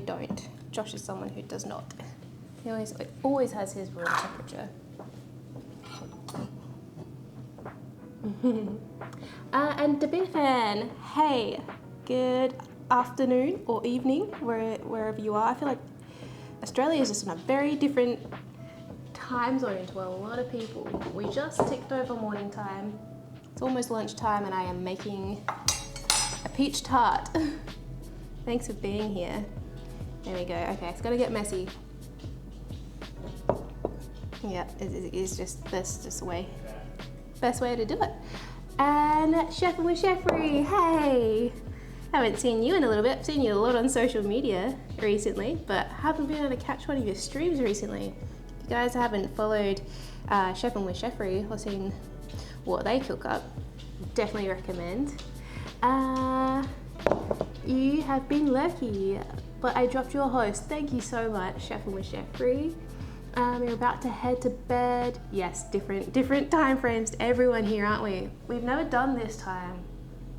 don't. Josh is someone who does not. He always has his room temperature. And to be a fan, hey, good afternoon or evening, wherever you are. I feel like Australia is just in a very different time zone to a lot of people. We just ticked over morning time. It's almost lunchtime and I am making a peach tart. Thanks for being here. There we go. Okay, it's gonna get messy. Yeah, it's just the way. Best way to do it. And Chefing with Chefry, hey! Haven't seen you in a little bit. I've seen you a lot on social media recently, but haven't been able to catch one of your streams recently. If you guys haven't followed Chefing with Chefry or seen what they cook up, definitely recommend. You have been lucky, but I dropped your host. Thank you so much, Chefing with Chefry. You're about to head to bed. Yes, different time frames to everyone here, aren't we? We've never done this time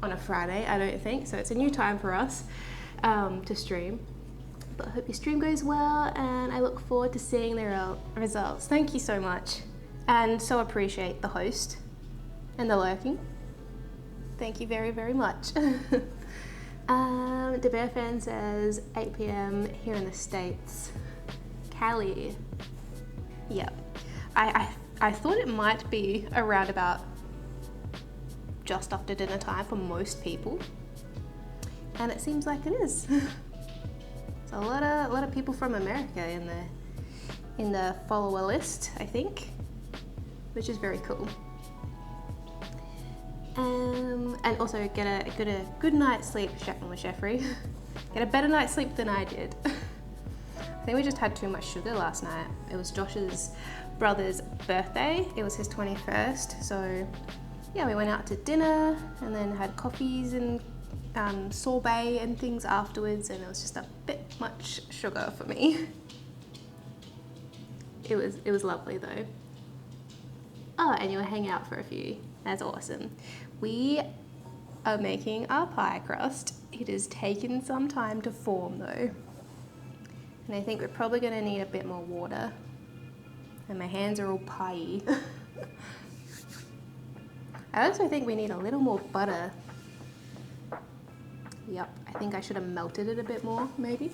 on a Friday, I don't think, so it's a new time for us to stream. But I hope your stream goes well, and I look forward to seeing the results. Thank you so much, and so appreciate the host and the lurking. Thank you very, very much. The Bear Fan says 8 p.m. here in the States. Cali. Yep. I thought it might be around about just after dinner time for most people, and it seems like it is. There's a lot of people from America in the follower list, I think, which is very cool. And also get a good night's sleep, Chefing with Chefry. Get a better night's sleep than I did. I think we just had too much sugar last night. It was Josh's brother's birthday. It was his 21st, so yeah, we went out to dinner and then had coffees and sorbet and things afterwards, and it was just a bit much sugar for me. It was lovely though. Oh, and you were hanging out for a few. That's awesome. We are making our pie crust. It has taken some time to form though. And I think we're probably gonna need a bit more water. And my hands are all pie-y. I also think we need a little more butter. Yep, I think I should have melted it a bit more, maybe.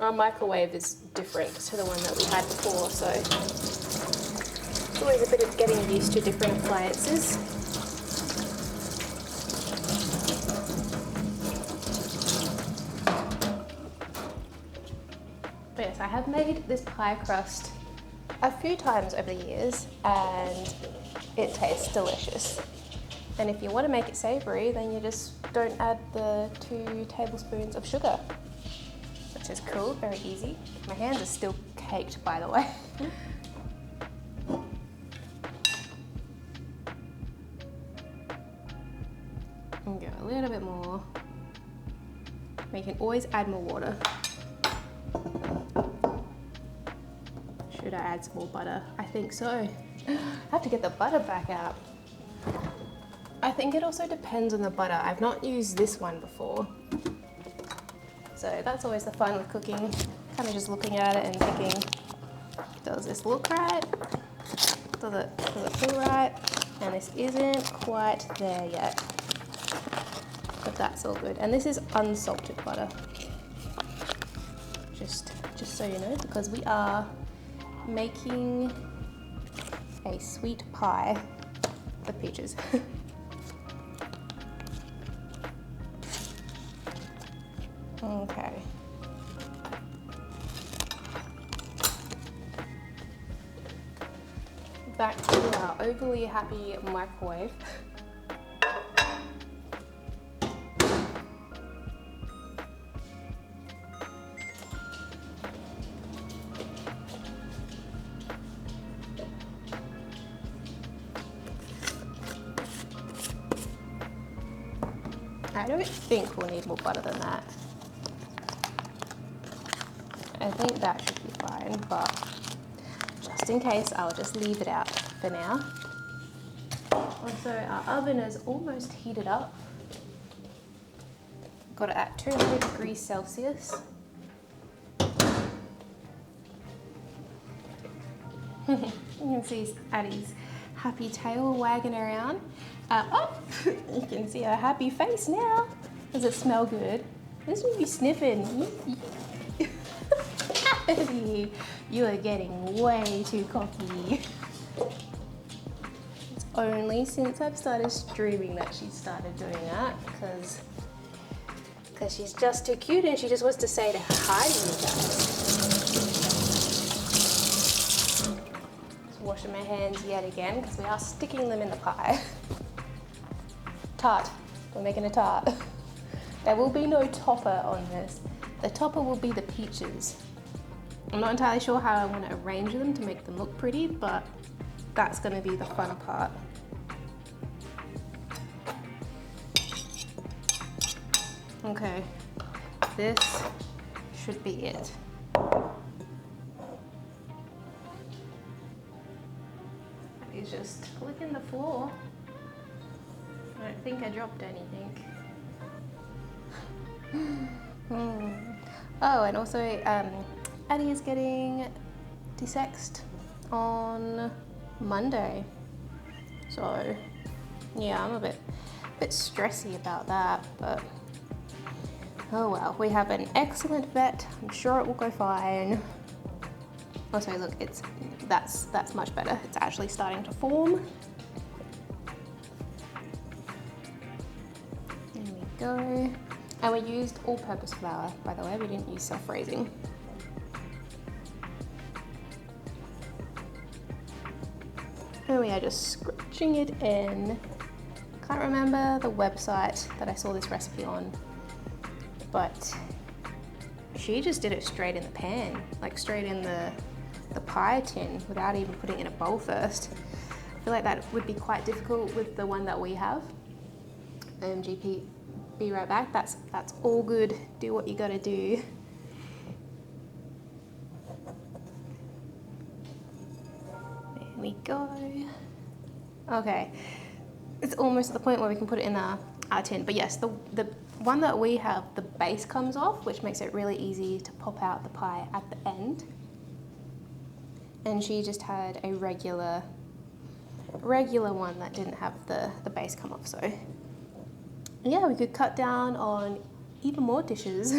Our microwave is different to the one that we had before, so it's always a bit of getting used to different appliances. But yes, I have made this pie crust a few times over the years and it tastes delicious. And if you want to make it savory, then you just don't add the 2 tablespoons of sugar, which is cool, very easy. My hands are still caked, by the way. And go a little bit more. We can always add more water. Should I add some more butter? I think so. I have to get the butter back out. I think it also depends on the butter. I've not used this one before. So that's always the fun with cooking. Kind of just looking at it and thinking, does this look right? Does it feel right? And this isn't quite there yet. But that's all good. And this is unsalted butter. Just so you know, because we are making a sweet pie with peaches. Okay. Back to our overly happy microwave. I don't think we'll need more butter than that. I think that should be fine, but just in case, I'll just leave it out for now. Also, our oven is almost heated up. Got it at 200 degrees Celsius. You can see Addie's happy tail wagging around. Oh, you can see her happy face now. Does it smell good? This would be sniffing. Addie, you are getting way too cocky. It's only since I've started streaming that she started doing that, because she's just too cute and she just wants to say hi to you guys. Washing my hands yet again because we are sticking them in the pie. Tart. We're making a tart. There will be no topper on this. The topper will be the peaches. I'm not entirely sure how I want to arrange them to make them look pretty, but that's going to be the fun part. Okay, this should be it. He's just licking the floor. I don't think I dropped anything. Oh, and also Addie is getting desexed on Monday. So yeah, I'm a bit stressy about that, but oh well, we have an excellent vet. I'm sure it will go fine. Also, look, that's much better. It's actually starting to form. There we go. And we used all-purpose flour, by the way. We didn't use self-raising. And we are just scratching it in. Can't remember the website that I saw this recipe on, but she just did it straight in the pan, like straight in the pie tin without even putting it in a bowl first. I feel like that would be quite difficult with the one that we have. GP, be right back. That's all good. Do what you gotta do. There we go. Okay, it's almost at the point where we can put it in our tin. But yes, the one that we have, the base comes off, which makes it really easy to pop out the pie at the end. And she just had a regular one that didn't have the base come off. So yeah, we could cut down on even more dishes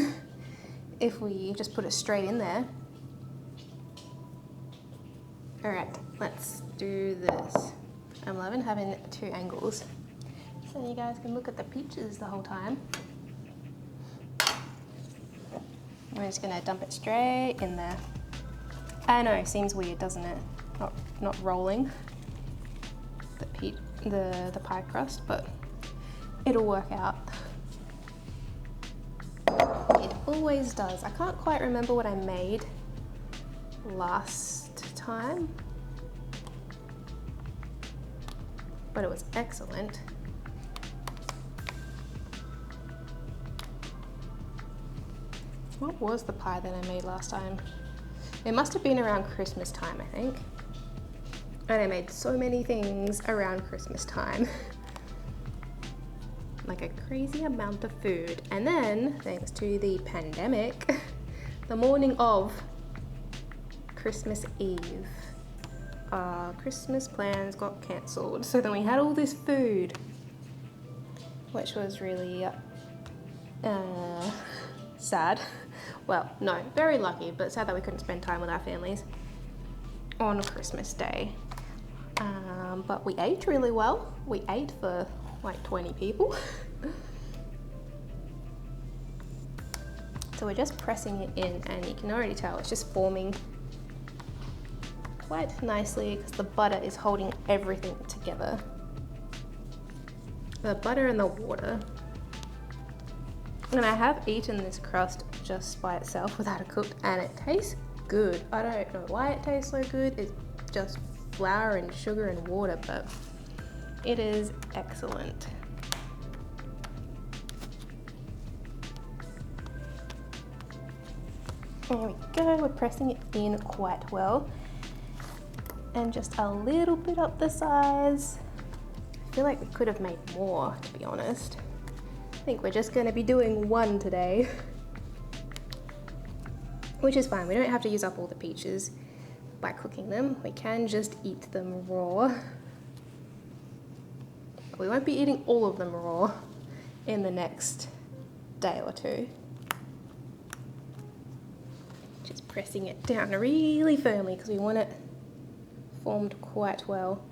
if we just put it straight in there. All right, let's do this. I'm loving having two angles, so you guys can look at the peaches the whole time. We're just gonna dump it straight in there. I know, seems weird, doesn't it? Not rolling the pie crust, but it'll work out. It always does. I can't quite remember what I made last time, but it was excellent. What was the pie that I made last time? It must have been around Christmas time, I think. And I made so many things around Christmas time. Like a crazy amount of food. And then, thanks to the pandemic, the morning of Christmas Eve, Christmas plans got cancelled. So then we had all this food, which was really sad. Well, no, very lucky, but sad that we couldn't spend time with our families on Christmas Day. But we ate really well. We ate for like 20 people. So we're just pressing it in, and you can already tell it's just forming quite nicely because the butter is holding everything together. The butter and the water. And I have eaten this crust just by itself without a cooked, and it tastes good. I don't know why it tastes so good. It's just flour and sugar and water, but it is excellent. There we go, we're pressing it in quite well. And just a little bit up the size. I feel like we could have made more, to be honest. I think we're just gonna be doing one today. Which is fine, we don't have to use up all the peaches by cooking them. We can just eat them raw. We won't be eating all of them raw in the next day or two. Just pressing it down really firmly because we want it formed quite well.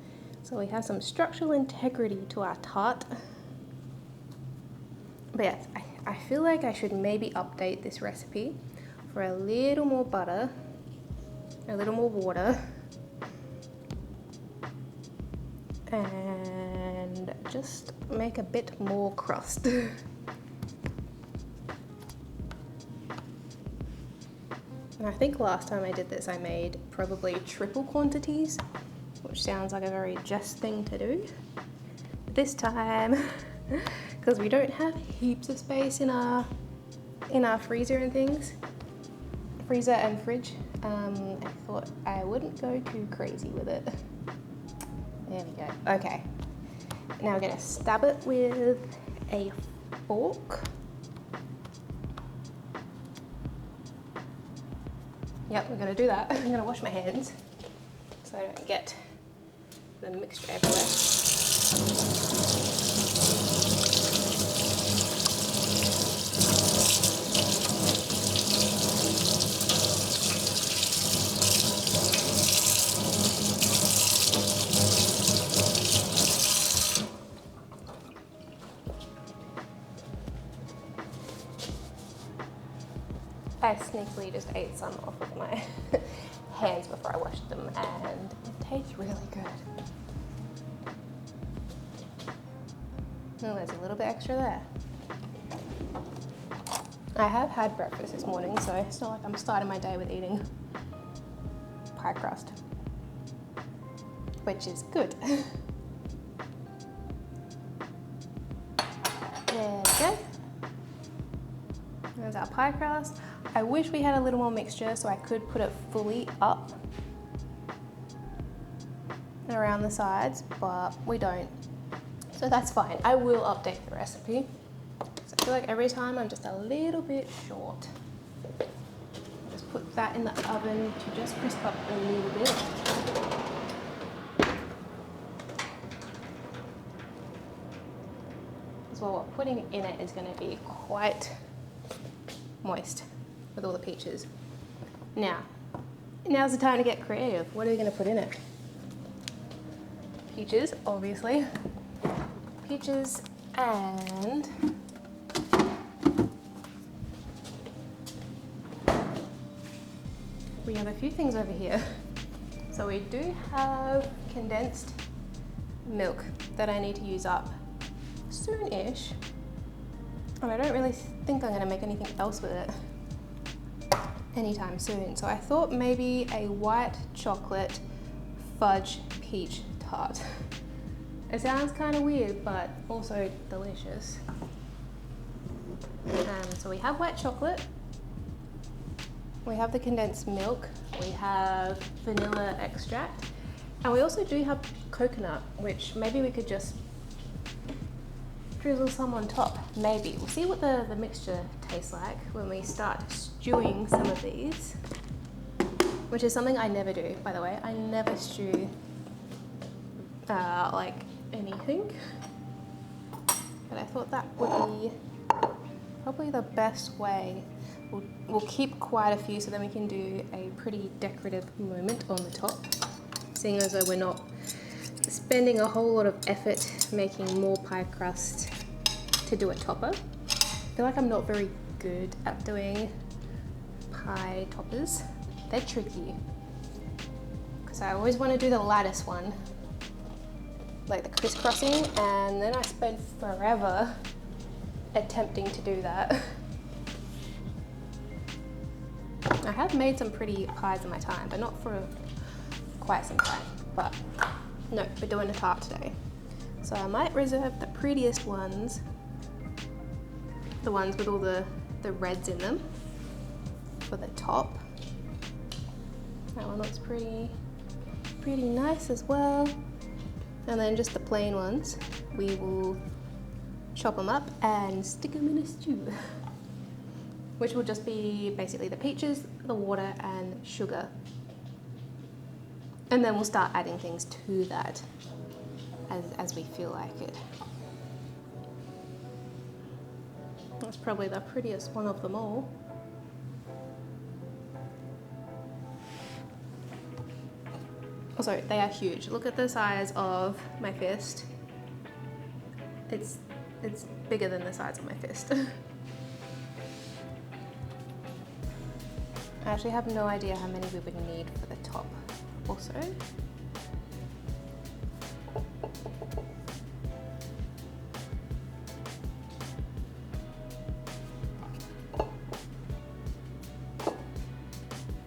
So we have some structural integrity to our tart. But yeah, I feel like I should maybe update this recipe for a little more butter, a little more water, and just make a bit more crust. And I think last time I did this, I made probably triple quantities, which sounds like a very just thing to do. But this time, because we don't have heaps of space in our freezer and things, freezer and fridge, I thought I wouldn't go too crazy with it. There we go. Okay. Now we're gonna stab it with a fork. Yep, we're gonna do that. I'm gonna wash my hands so I don't get the mixture everywhere. I sneakily just ate some off of my hands before I washed them, and it tastes really good. Oh, there's a little bit extra there. I have had breakfast this morning, so it's not like I'm starting my day with eating pie crust, which is good. There we go. There's our pie crust. I wish we had a little more mixture so I could put it fully up and around the sides, but we don't. So that's fine. I will update the recipe. So I feel like every time I'm just a little bit short. Just put that in the oven to just crisp up a little bit. As well, what putting in it is going to be quite moist with all the peaches. Now's the time to get creative. What are we going to put in it? Peaches, obviously. Peaches, and we have a few things over here. So we do have condensed milk that I need to use up soon-ish. And I don't really think I'm going to make anything else with it anytime soon. So I thought maybe a white chocolate fudge peach tart. It sounds kind of weird, but also delicious. So we have white chocolate, we have the condensed milk, we have vanilla extract, and we also do have coconut, which maybe we could just drizzle some on top. Maybe. We'll see what the mixture tastes like when we start stewing some of these, which is something I never do, by the way. I never stew like anything, but I thought that would be probably the best way. We'll keep quite a few so then we can do a pretty decorative moment on the top, seeing as though we're not spending a whole lot of effort making more pie crust to do a topper. I feel like I'm not very good at doing pie toppers. They're tricky because I always want to do the lattice one, like the crisscrossing, and then I spend forever attempting to do that. I have made some pretty pies in my time, but not for quite some time. But no, we're doing a tart today. So I might reserve the prettiest ones, the ones with all the reds in them, for the top. That one looks pretty nice as well. And then just the plain ones, we will chop them up and stick them in a stew, which will just be basically the peaches, the water and sugar. And then we'll start adding things to that as we feel like it. That's probably the prettiest one of them all. Also, they are huge. Look at the size of my fist. It's bigger than the size of my fist. I actually have no idea how many we would need for the top also.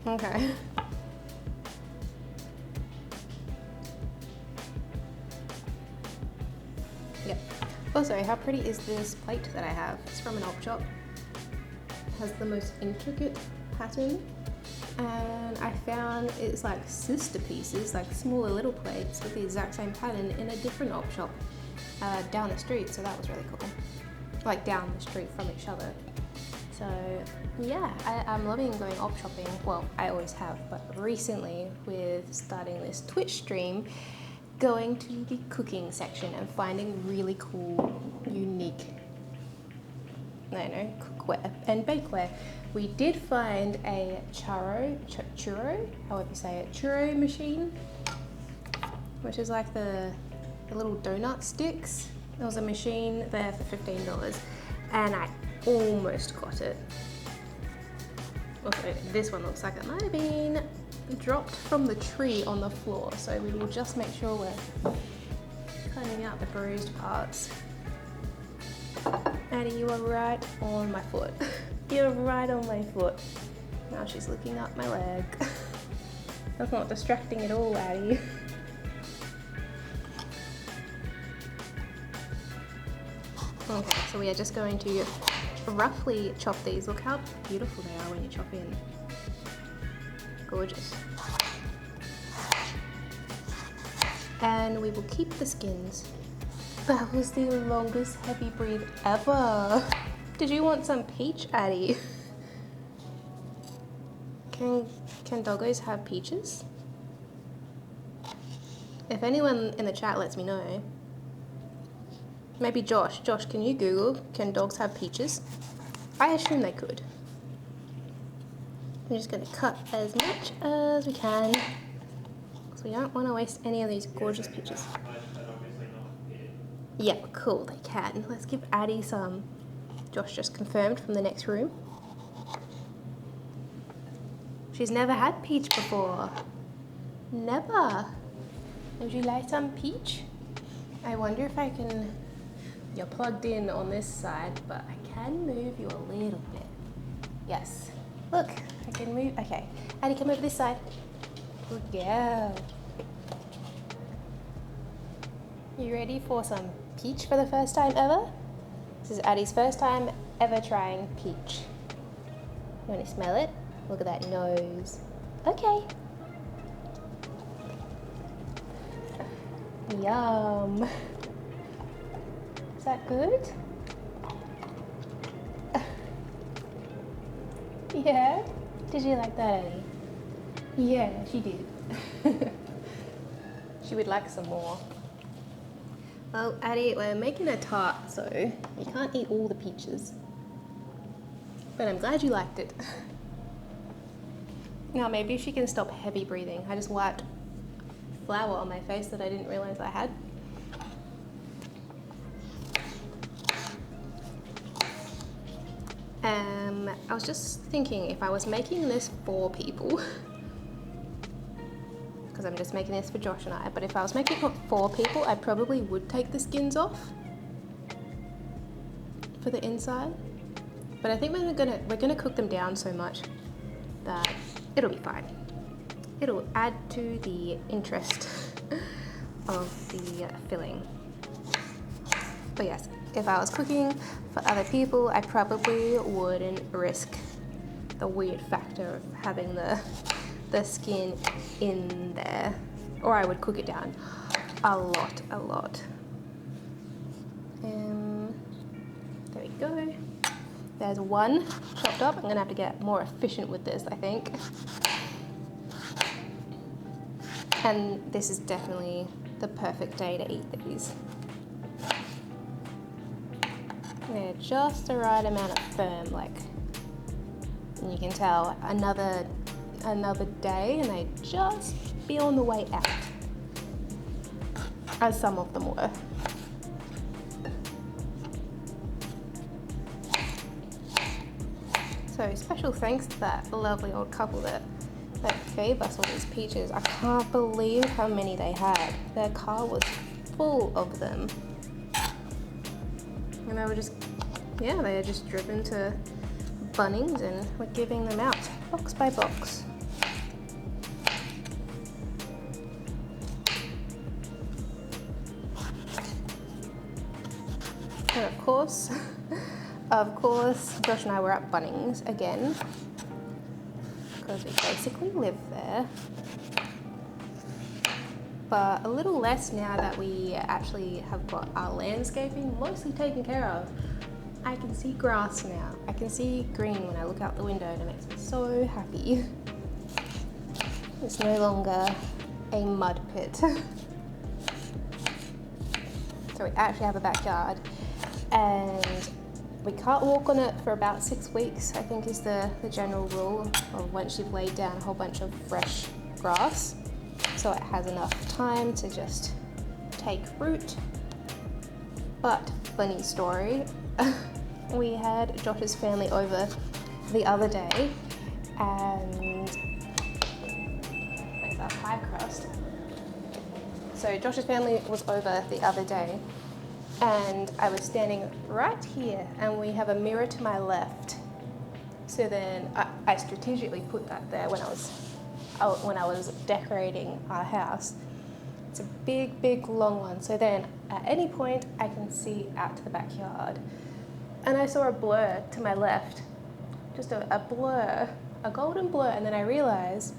Okay. Yep. Also, how pretty is this plate that I have? It's from an op shop. It has the most intricate pattern, and I found it's like sister pieces, like smaller little plates with the exact same pattern in a different op shop down the street, so that was really cool. Like down the street from each other. So yeah, I'm loving going op shopping. Well, I always have, but recently with starting this Twitch stream, going to the cooking section and finding really cool, unique, cookware and bakeware. We did find a churro, however you say it, churro machine, which is like the little donut sticks. There was a machine there for $15 and I almost got it. Also, this one looks like it might have been dropped from the tree on the floor, so we will just make sure we're cutting out the bruised parts. Addie, you are right on my foot. You're right on my foot. Now she's looking up my leg. That's not distracting at all, Addie. Okay, so we are just going to roughly chop these. Look how beautiful they are when you chop in. Gorgeous. And we will keep the skins. That was the longest heavy breathe ever. Did you want some peach, Addie? Can doggos have peaches? If anyone in the chat lets me know. Maybe Josh. Josh, can you Google, can dogs have peaches? I assume they could. I'm just going to cut as much as we can, because we don't want to waste any of these gorgeous peaches. Yeah, cool, they can. Let's give Addie some. Josh just confirmed from the next room. She's never had peach before. Never. Would you like some peach? I wonder if I can... You're plugged in on this side, but I can move you a little bit. Yes. Look, I can move. Okay. Addie, come over this side. Good girl. You ready for some peach for the first time ever? This is Addie's first time ever trying peach. You want to smell it? Look at that nose. Okay. Yum. Is that good? Yeah? Did you like that, Addie? Yeah, she did. She would like some more. Well, Addie, we're making a tart, so you can't eat all the peaches. But I'm glad you liked it. Now maybe she can stop heavy breathing. I just wiped flour on my face that I didn't realize I had. I was just thinking if I was making this for people, because I'm just making this for Josh and I, but if I was making it for people, I probably would take the skins off for the inside. But I think we're gonna cook them down so much that it'll be fine. It'll add to the interest of the filling. But yes, if I was cooking for other people, I probably wouldn't risk the weird factor of having the skin in there, or I would cook it down a lot. there's one chopped up. I'm gonna have to get more efficient with this, I think. And this is definitely the perfect day to eat these. They're just the right amount of firm, like, and you can tell another day and they just be on the way out, as some of them were. So special thanks to that lovely old couple that gave us all these peaches. I can't believe how many they had. Their car was full of them. And they were just, yeah, they had just driven to Bunnings and were giving them out box by box. And of course, Josh and I were at Bunnings again because we basically live there. But a little less now that we actually have got our landscaping mostly taken care of. I can see grass now. I can see green when I look out the window and it makes me so happy. It's no longer a mud pit. So we actually have a backyard and we can't walk on it for about 6 weeks, I think is the general rule, of once you've laid down a whole bunch of fresh grass. So it has enough time to just take root. But funny story, we had Josh's family over the other day and there's our pie crust. So Josh's family was over the other day and I was standing right here and we have a mirror to my left. So then I strategically put that there when I was decorating our house. It's a big long one, so then at any point I can see out to the backyard. And I saw a blur to my left, just a blur, a golden blur, and then I realized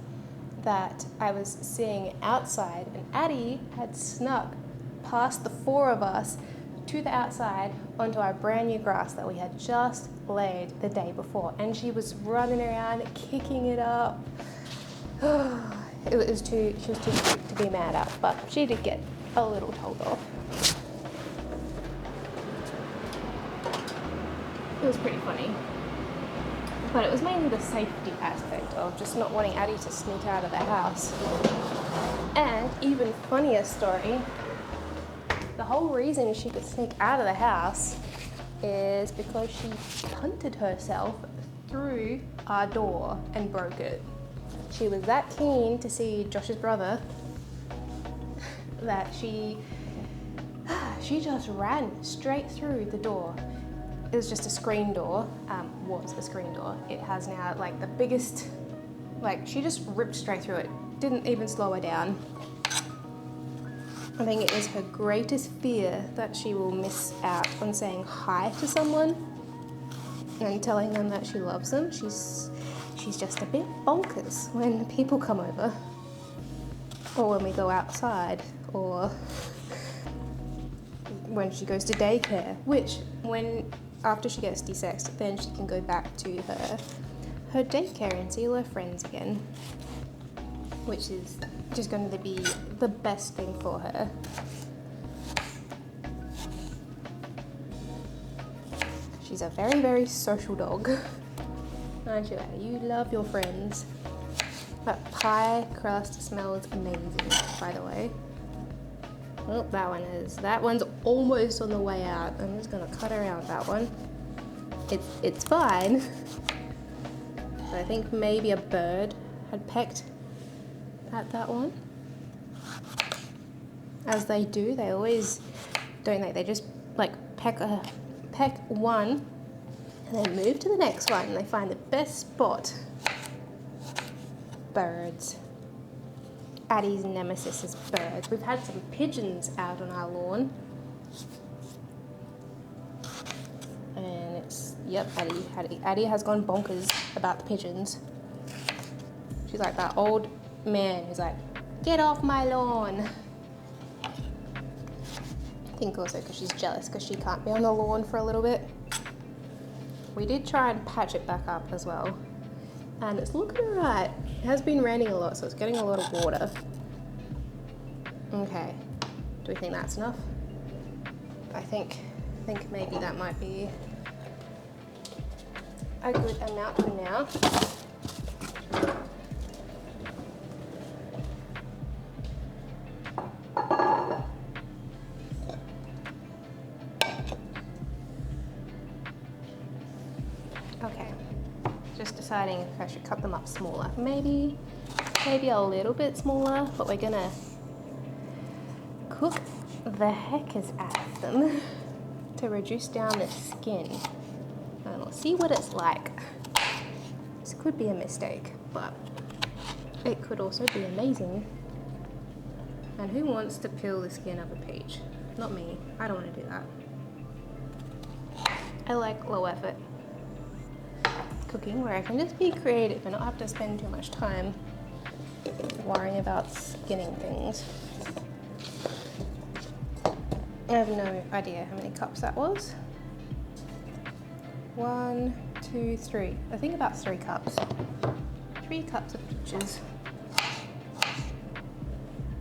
that I was seeing outside and Addie had snuck past the four of us to the outside onto our brand new grass that we had just laid the day before, and she was running around kicking it up. She was too cute to be mad at, but she did get a little told off. It was pretty funny, but it was mainly the safety aspect of just not wanting Addie to sneak out of the house. And even funnier story, the whole reason she could sneak out of the house is because she punted herself through our door and broke it. She was that keen to see Josh's brother that she just ran straight through the door. It was just a screen door, was a screen door. It has now like the biggest, like she just ripped straight through it, didn't even slow her down. I think it is her greatest fear that she will miss out on saying hi to someone and telling them that she loves them. She's just a bit bonkers when people come over, or when we go outside, or when she goes to daycare, which after she gets desexed, then she can go back to her daycare and see all her friends again, which is just going to be the best thing for her. She's a very social dog. Aren't you, Addie? You love your friends. That pie crust smells amazing, by the way. Oh, that one's almost on the way out. I'm just gonna cut around that one. It's fine. But I think maybe a bird had pecked at that one. As they do, they always, don't they? They just like peck one and then move to the next one and they find the best spot. Birds. Addie's nemesis is birds. We've had some pigeons out on our lawn. And it's, yep, Addie has gone bonkers about the pigeons. She's like that old man who's like, get off my lawn. I think also because she's jealous because she can't be on the lawn for a little bit. We did try and patch it back up as well, and it's looking alright. It has been raining a lot, so it's getting a lot of water. Okay, do we think that's enough? I think maybe that might be a good amount for now. Okay, just deciding if I should cut them up smaller. Maybe a little bit smaller, but we're gonna cook the heckers out of them to reduce down the skin. And we'll see what it's like. This could be a mistake, but it could also be amazing. And who wants to peel the skin of a peach? Not me. I don't want to do that. I like low effort cooking where I can just be creative and not have to spend too much time worrying about skinning things. I have no idea how many cups that was. 1, 2, 3. I think about 3 cups. 3 cups of peaches.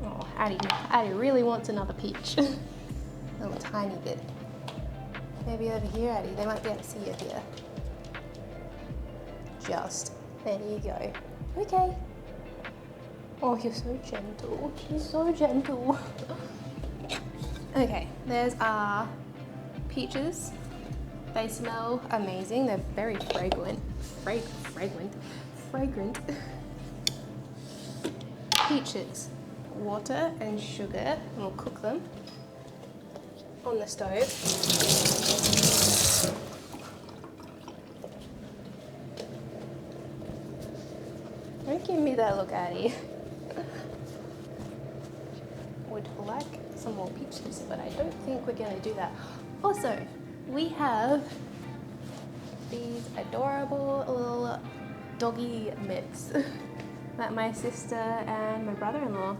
Oh, Addie really wants another peach. A little tiny bit. Maybe over here, Addie. They might be able to see you here. Just. There you go. Okay. Oh, you're so gentle. You're so gentle. Okay, there's our peaches. They smell amazing. They're very fragrant. Fragrant. Peaches, water and sugar, and we'll cook them on the stove. Don't give me that look, Addie. Would like some more peaches, but I don't think we're going to do that. Also, we have these adorable little doggy mitts that my sister and my brother-in-law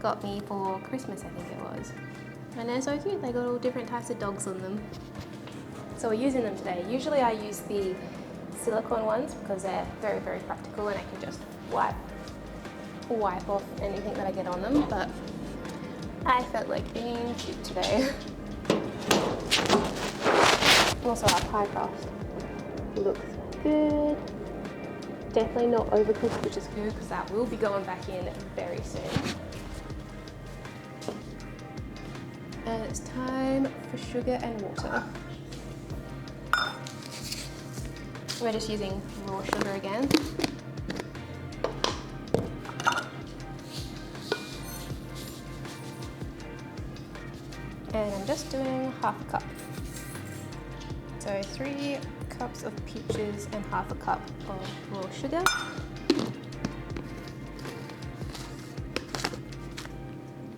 got me for Christmas, I think it was. And they're so cute. They got all different types of dogs on them. So we're using them today. Usually I use the silicone ones because they're very, very practical and I can just wipe off anything that I get on them, but I felt like being cute today. Also, our pie crust looks good. Definitely not overcooked, which is good because that will be going back in very soon. And it's time for sugar and water. We're just using raw sugar again. And I'm just doing half a cup. So 3 cups of peaches and half a cup of raw sugar.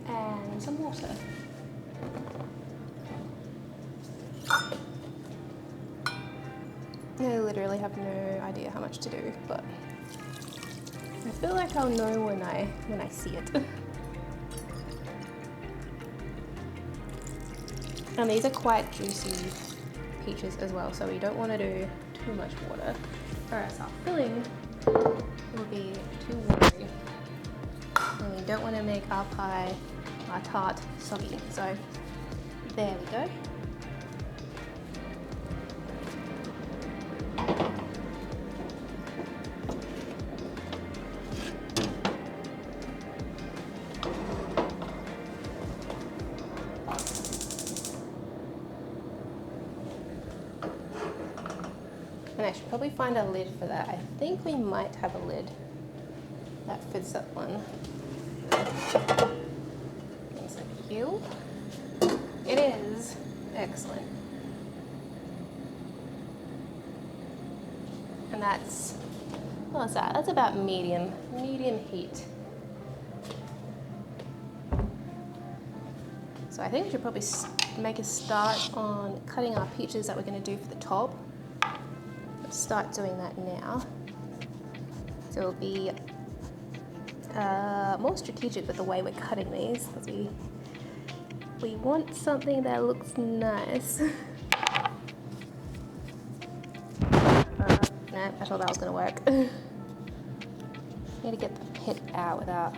And some water. I literally have no idea how much to do, but I feel like I'll know when I see it. And these are quite juicy peaches as well, so we don't want to do too much water, or else our filling will be too watery. And we don't want to make our pie, our tart, soggy. So there we go. And I should probably find a lid for that. I think we might have a lid that fits that one. Is it you? It is. Excellent. And that's, what's that? That's about medium heat. So I think we should probably make a start on cutting our peaches that we're going to do for the top. Let's start doing that now. So it'll be more strategic with the way we're cutting these, because we want something that looks nice. it. I thought that was gonna work. Need to get the pit out without.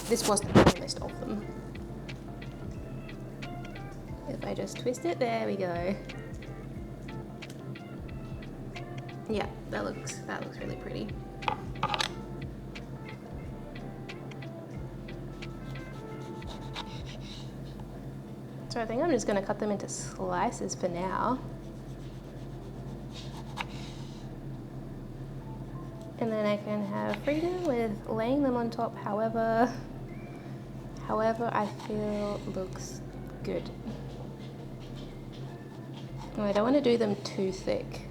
This was the longest of them. If I just twist it, there we go. Yeah, that looks really pretty. So I think I'm just going to cut them into slices for now. And then I can have freedom with laying them on top however I feel looks good. Oh, I don't want to do them too thick.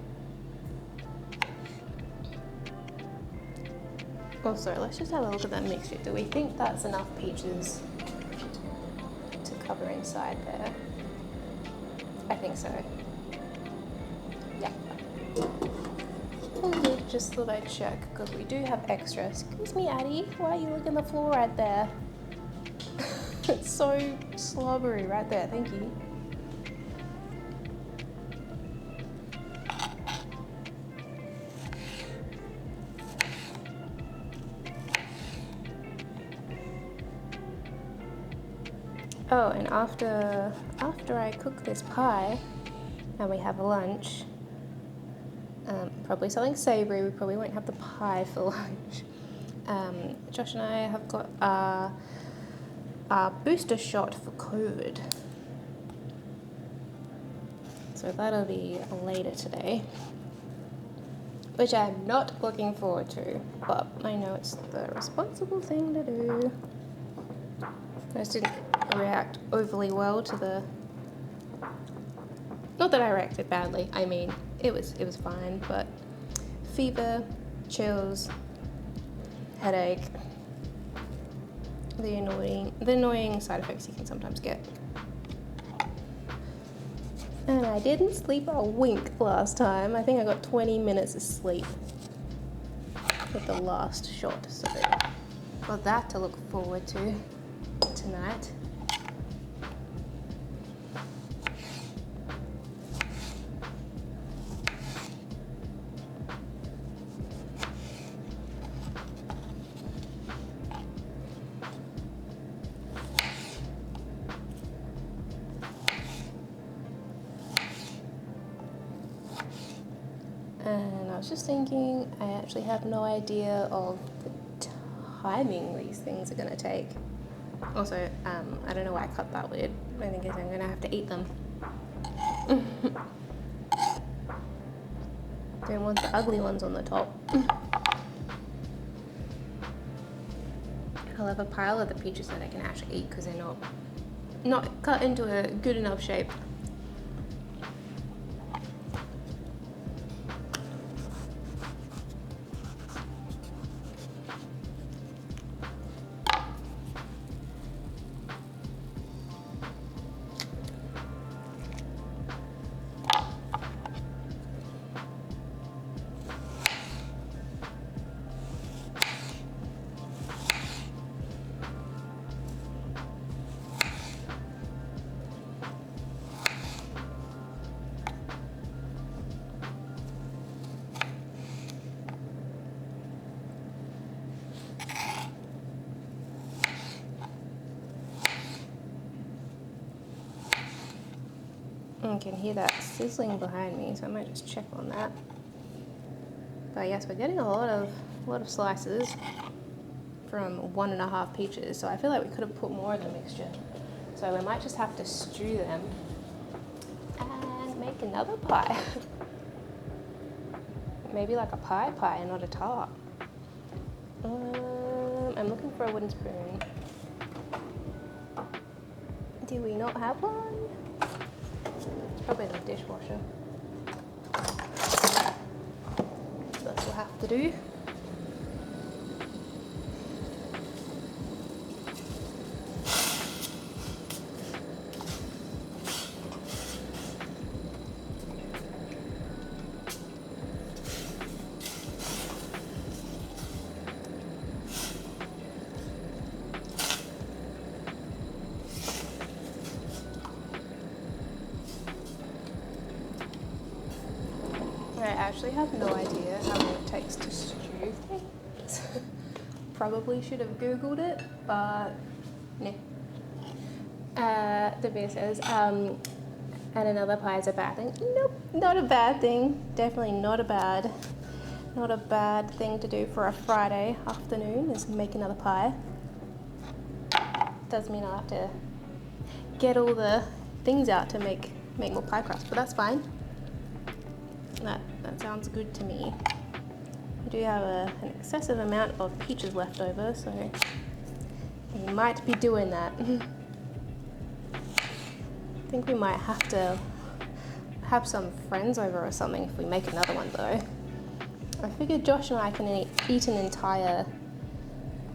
Also, let's just have a look at that mixture. Do we think that's enough peaches to cover inside there? I think so. Yeah. Just thought I'd check because we do have extra. Excuse me, Addie, why are you looking at the floor right there? It's so slobbery right there, thank you. Oh, and after I cook this pie and we have lunch, probably something savoury, we probably won't have the pie for lunch. Josh and I have got our booster shot for COVID. So that'll be later today, which I'm not looking forward to, but I know it's the responsible thing to do. I just didn't react overly well to the, not that I reacted badly, I mean it was fine, but fever, chills, headache, the annoying side effects you can sometimes get. And I didn't sleep a wink last time. I think I got 20 minutes of sleep with the last shot, so got that to look forward to tonight. And I was just thinking, I actually have no idea of the timing these things are going to take. Also, I don't know why I cut that weird. I think I'm going to have to eat them. Don't want the ugly ones on the top. I'll have a pile of the peaches that I can actually eat because they're not cut into a good enough shape. I can hear that sizzling behind me, so I might just check on that. But yes, we're getting a lot of slices from 1.5 peaches, so I feel like we could have put more in the mixture. So we might just have to stew them and make another pie. Maybe like a pie and not a tart. I'm looking for a wooden spoon. Do we not have one? Probably in the dishwasher. That's what I have to do. actually have no idea how long it takes to stew things. Probably should have Googled it, but nah. The beer says, and another pie is a bad thing. Nope, not a bad thing. Definitely not a bad thing to do for a Friday afternoon is make another pie. Does mean I'll have to get all the things out to make more pie crust, but that's fine. That sounds good to me. We do have an excessive amount of peaches left over, so we might be doing that. I think we might have to have some friends over or something if we make another one though. I figured Josh and I can eat an entire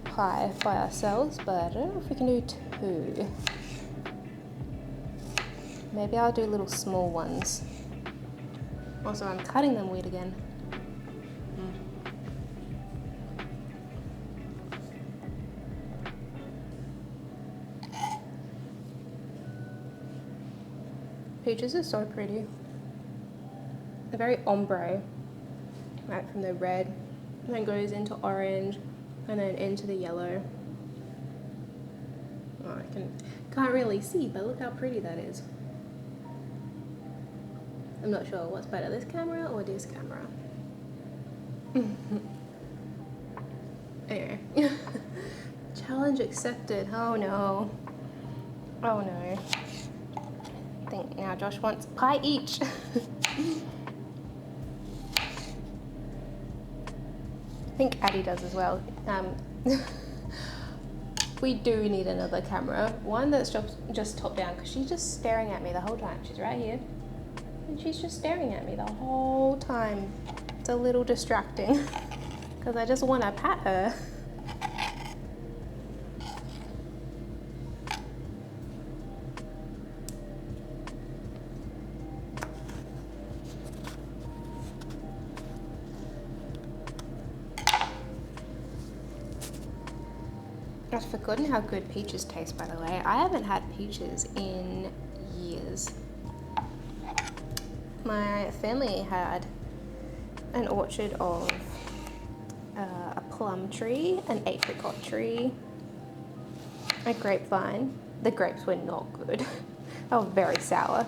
pie by ourselves, but I don't know if we can do 2. Maybe I'll do little small ones. Also, I'm cutting them weird again. Peaches are so pretty. They're very ombre, right from the red, and then goes into orange, and then into the yellow. Oh, I can't really see, but look how pretty that is. I'm not sure what's better, this camera or this camera. Anyway. Challenge accepted. Oh no. Oh no. I think now Josh wants pie each. I think Addie does as well. We do need another camera. One that's just top down, because she's just staring at me the whole time. She's right here. And she's just staring at me the whole time. It's a little distracting because I just want to pat her. I've forgotten how good peaches taste, by the way. I haven't had peaches in years. My family had an orchard of a plum tree, an apricot tree, a grapevine. The grapes were not good. They were very sour.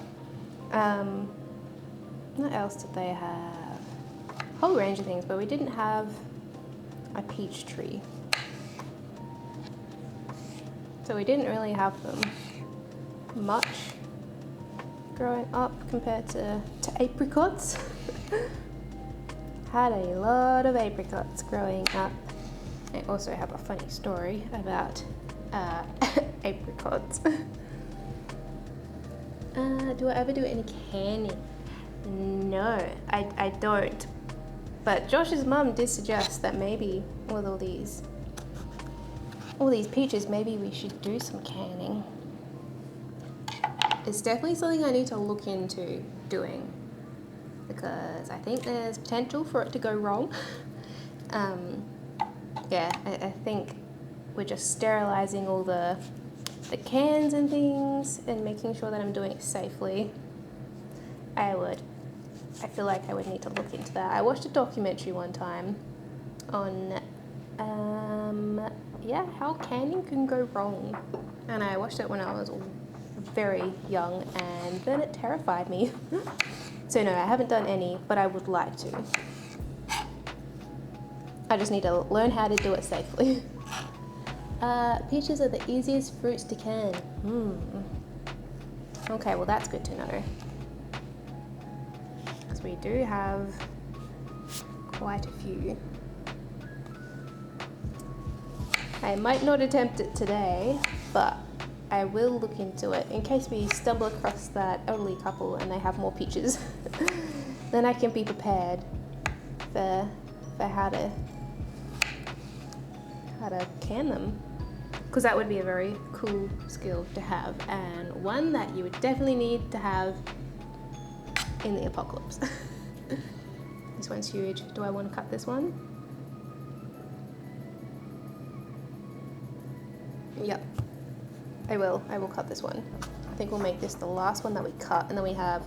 What else did they have? A whole range of things, but we didn't have a peach tree. So we didn't really have them much growing up compared to apricots. Had a lot of apricots growing up. I also have a funny story about apricots. Do I ever do any canning? No, I don't. But Josh's mum did suggest that maybe with all these peaches, maybe we should do some canning. It's definitely something I need to look into doing because I think there's potential for it to go wrong. Yeah, I think we're just sterilizing all the cans and things and making sure that I'm doing it safely. I feel like I would need to look into that. I watched a documentary one time on how canning can go wrong, and I watched it when I was very young, and then it terrified me. So no, I haven't done any, but I would like to. I just need to learn how to do it safely. Peaches are the easiest fruits to can. Okay, well that's good to know. Because we do have quite a few. I might not attempt it today, but I will look into it in case we stumble across that elderly couple and they have more peaches. Then I can be prepared for how to can them, because that would be a very cool skill to have, and one that you would definitely need to have in the apocalypse. This one's huge. Do I want to cut this one? Yep, I will cut this one. I think we'll make this the last one that we cut, and then we have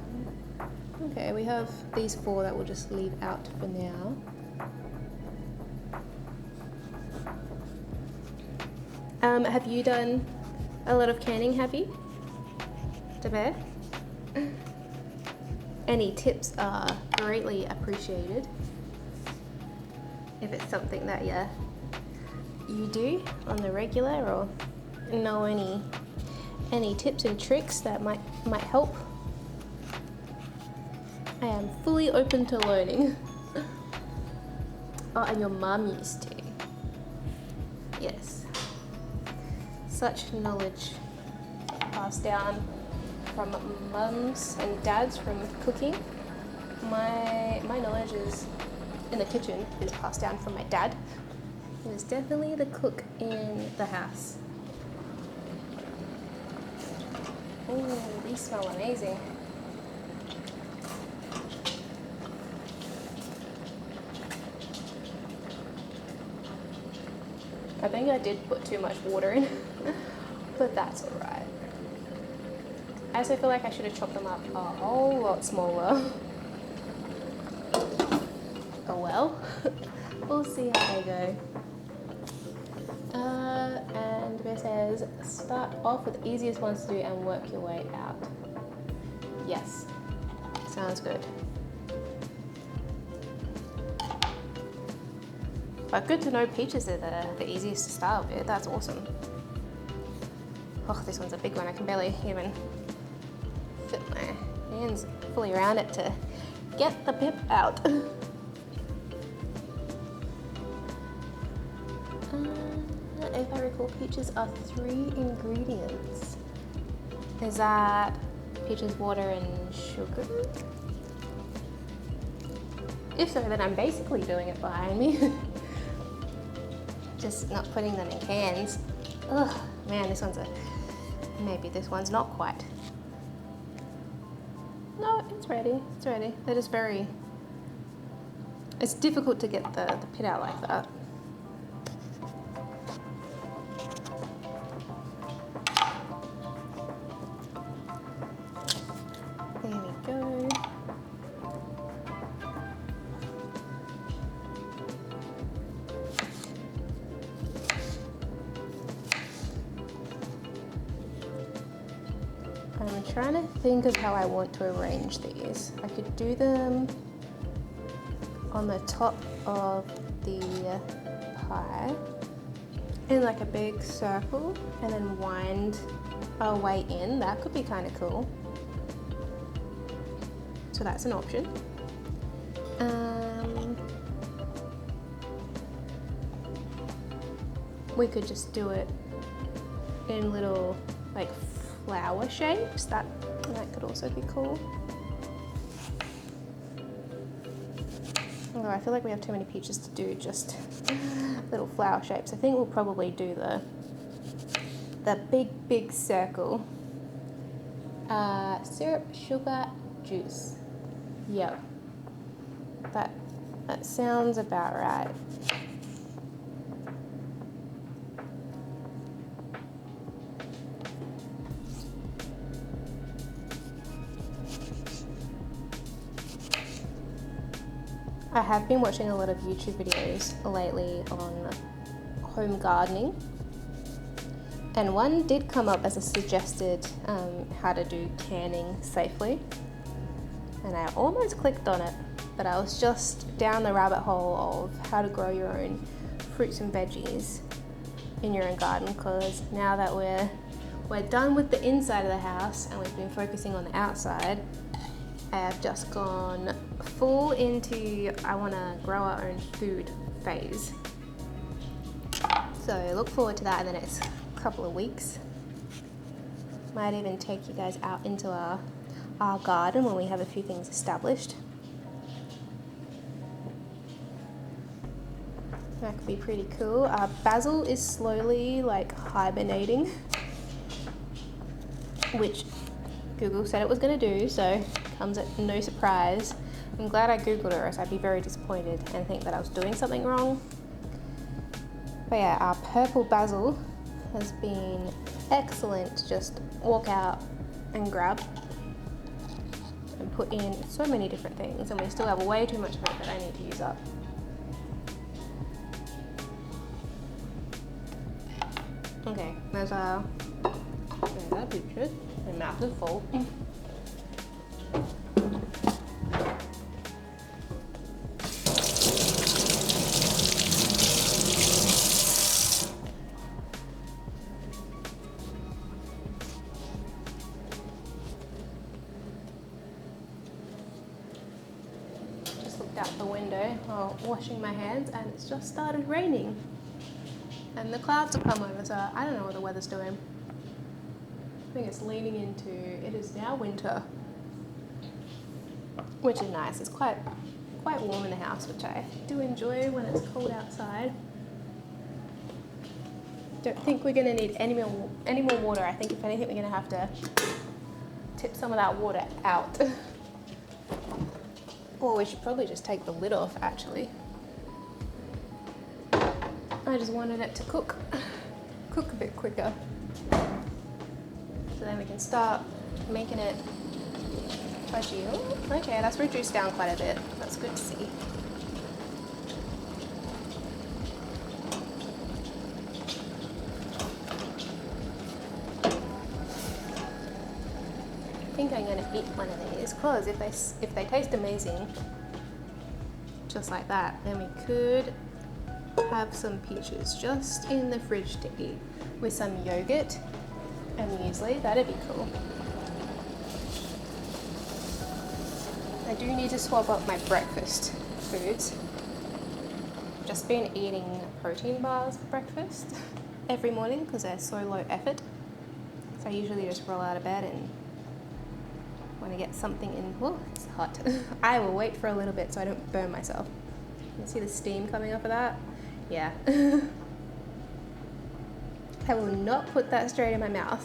Okay, we have these 4 that we'll just leave out for now. Have you done a lot of canning, have you? Bear? Any tips are greatly appreciated. If it's something that you do on the regular, or know any tips and tricks that might help, I am fully open to learning. Oh, and your mum used to. Yes. Such knowledge passed down from mums and dads from cooking. My knowledge is in the kitchen is passed down from my dad. He was definitely the cook in the house. Oh, these smell amazing. I think I did put too much water in, but that's alright. I also feel like I should have chopped them up a whole lot smaller. Oh well, we'll see how they go. And Bear says, start off with the easiest ones to do and work your way out. Yes, sounds good. But good to know peaches are the easiest to start with. That's awesome. Oh, this one's a big one. I can barely even fit my hands fully around it to get the pip out. If I recall, peaches are 3 ingredients. Is that peaches, water, and sugar? If so, then I'm basically doing it behind me. Just not putting them in cans. Ugh, man, maybe this one's not quite. No, it's ready, it's ready. They're just it's difficult to get the pit out like that. There we go. I'm trying to think of how I want to arrange these. I could do them on the top of the pie in like a big circle and then wind our way in. That could be kind of cool. So that's an option. We could just do it in little like flower shapes. That could also be cool. Although I feel like we have too many peaches to do just little flower shapes. I think we'll probably do the big circle. Syrup, sugar, juice. Yep. That sounds about right. I have been watching a lot of YouTube videos lately on home gardening, and one did come up as a suggested how to do canning safely, and I almost clicked on it, but I was just down the rabbit hole of how to grow your own fruits and veggies in your own garden, because now that we're done with the inside of the house and we've been focusing on the outside, I have just gone full into I want to grow our own food phase. So look forward to that in the next couple of weeks. Might even take you guys out into our garden when we have a few things established. That could be pretty cool. Basil is slowly like hibernating, which Google said it was going to do, so comes at no surprise. I'm glad I Googled it, or else I'd be very disappointed and think that I was doing something wrong. But yeah, our purple basil has been excellent to just walk out and grab. can put in so many different things, and we still have way too much of it that I need to use up. Okay, there's our peaches. My mouth is full. Just looked out the window while washing my hands, and it's just started raining. And the clouds will come over, so I don't know what the weather's doing. I think it's leaning into, it is now winter, which is nice. It's quite warm in the house, which I do enjoy when it's cold outside. Don't think we're gonna need any more water. I think if anything, we're gonna have to tip some of that water out. Or we should probably just take the lid off, actually. I just wanted it to cook a bit quicker. So then we can start making it fudgy. Oh, okay, that's reduced down quite a bit. That's good to see. I think I'm gonna eat one of these, because if they taste amazing, just like that, then we could have some peaches just in the fridge to eat with some yogurt and muesli. That'd be cool. I do need to swap up my breakfast foods. Just been eating protein bars for breakfast every morning because they're so low effort. So I usually just roll out of bed and want to get something in. Oh, it's hot. I will wait for a little bit so I don't burn myself. You can see the steam coming off of that. Yeah. I will not put that straight in my mouth.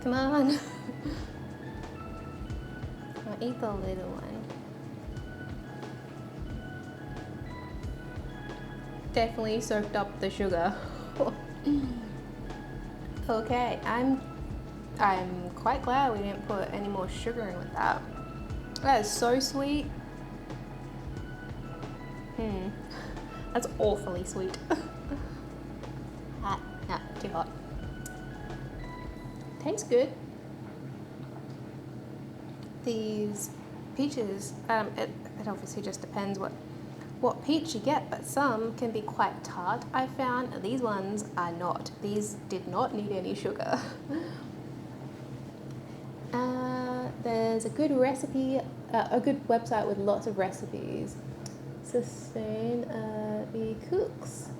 Come on. I'll eat the little one. Definitely soaked up the sugar. Okay, I'm quite glad we didn't put any more sugar in with that. That is so sweet. That's awfully sweet. Hot, no, too hot. Tastes good. These peaches, it obviously just depends what peach you get, but some can be quite tart. I found these ones are not. These did not need any sugar. There's a good recipe, a good website with lots of recipes. Sustain the cooks.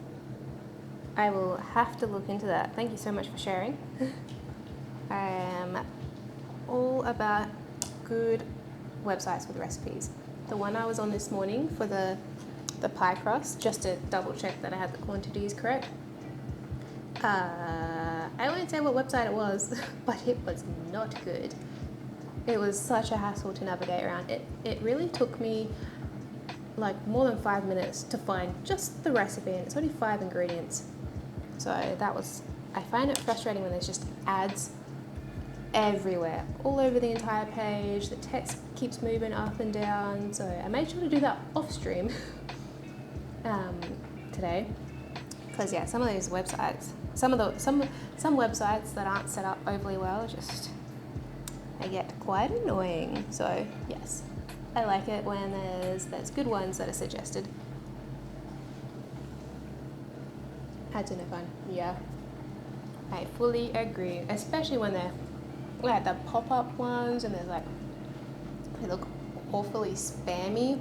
I will have to look into that. Thank you so much for sharing. I am all about good websites with recipes. The one I was on this morning for the pie crust, just to double check that I had the quantities correct. I won't say what website it was, but it was not good. It was such a hassle to navigate around. It really took me like more than 5 minutes to find just the recipe, and it's only 5 ingredients. So I find it frustrating when there's just ads everywhere, all over the entire page. The text keeps moving up and down, so I made sure to do that off stream today, because yeah, some of those websites, some websites that aren't set up overly well, just they get quite annoying. So yes, I like it when there's good ones that are suggested. Ads are no fun. Yeah, I fully agree, especially when they're like the pop-up ones and there's like, they look awfully spammy.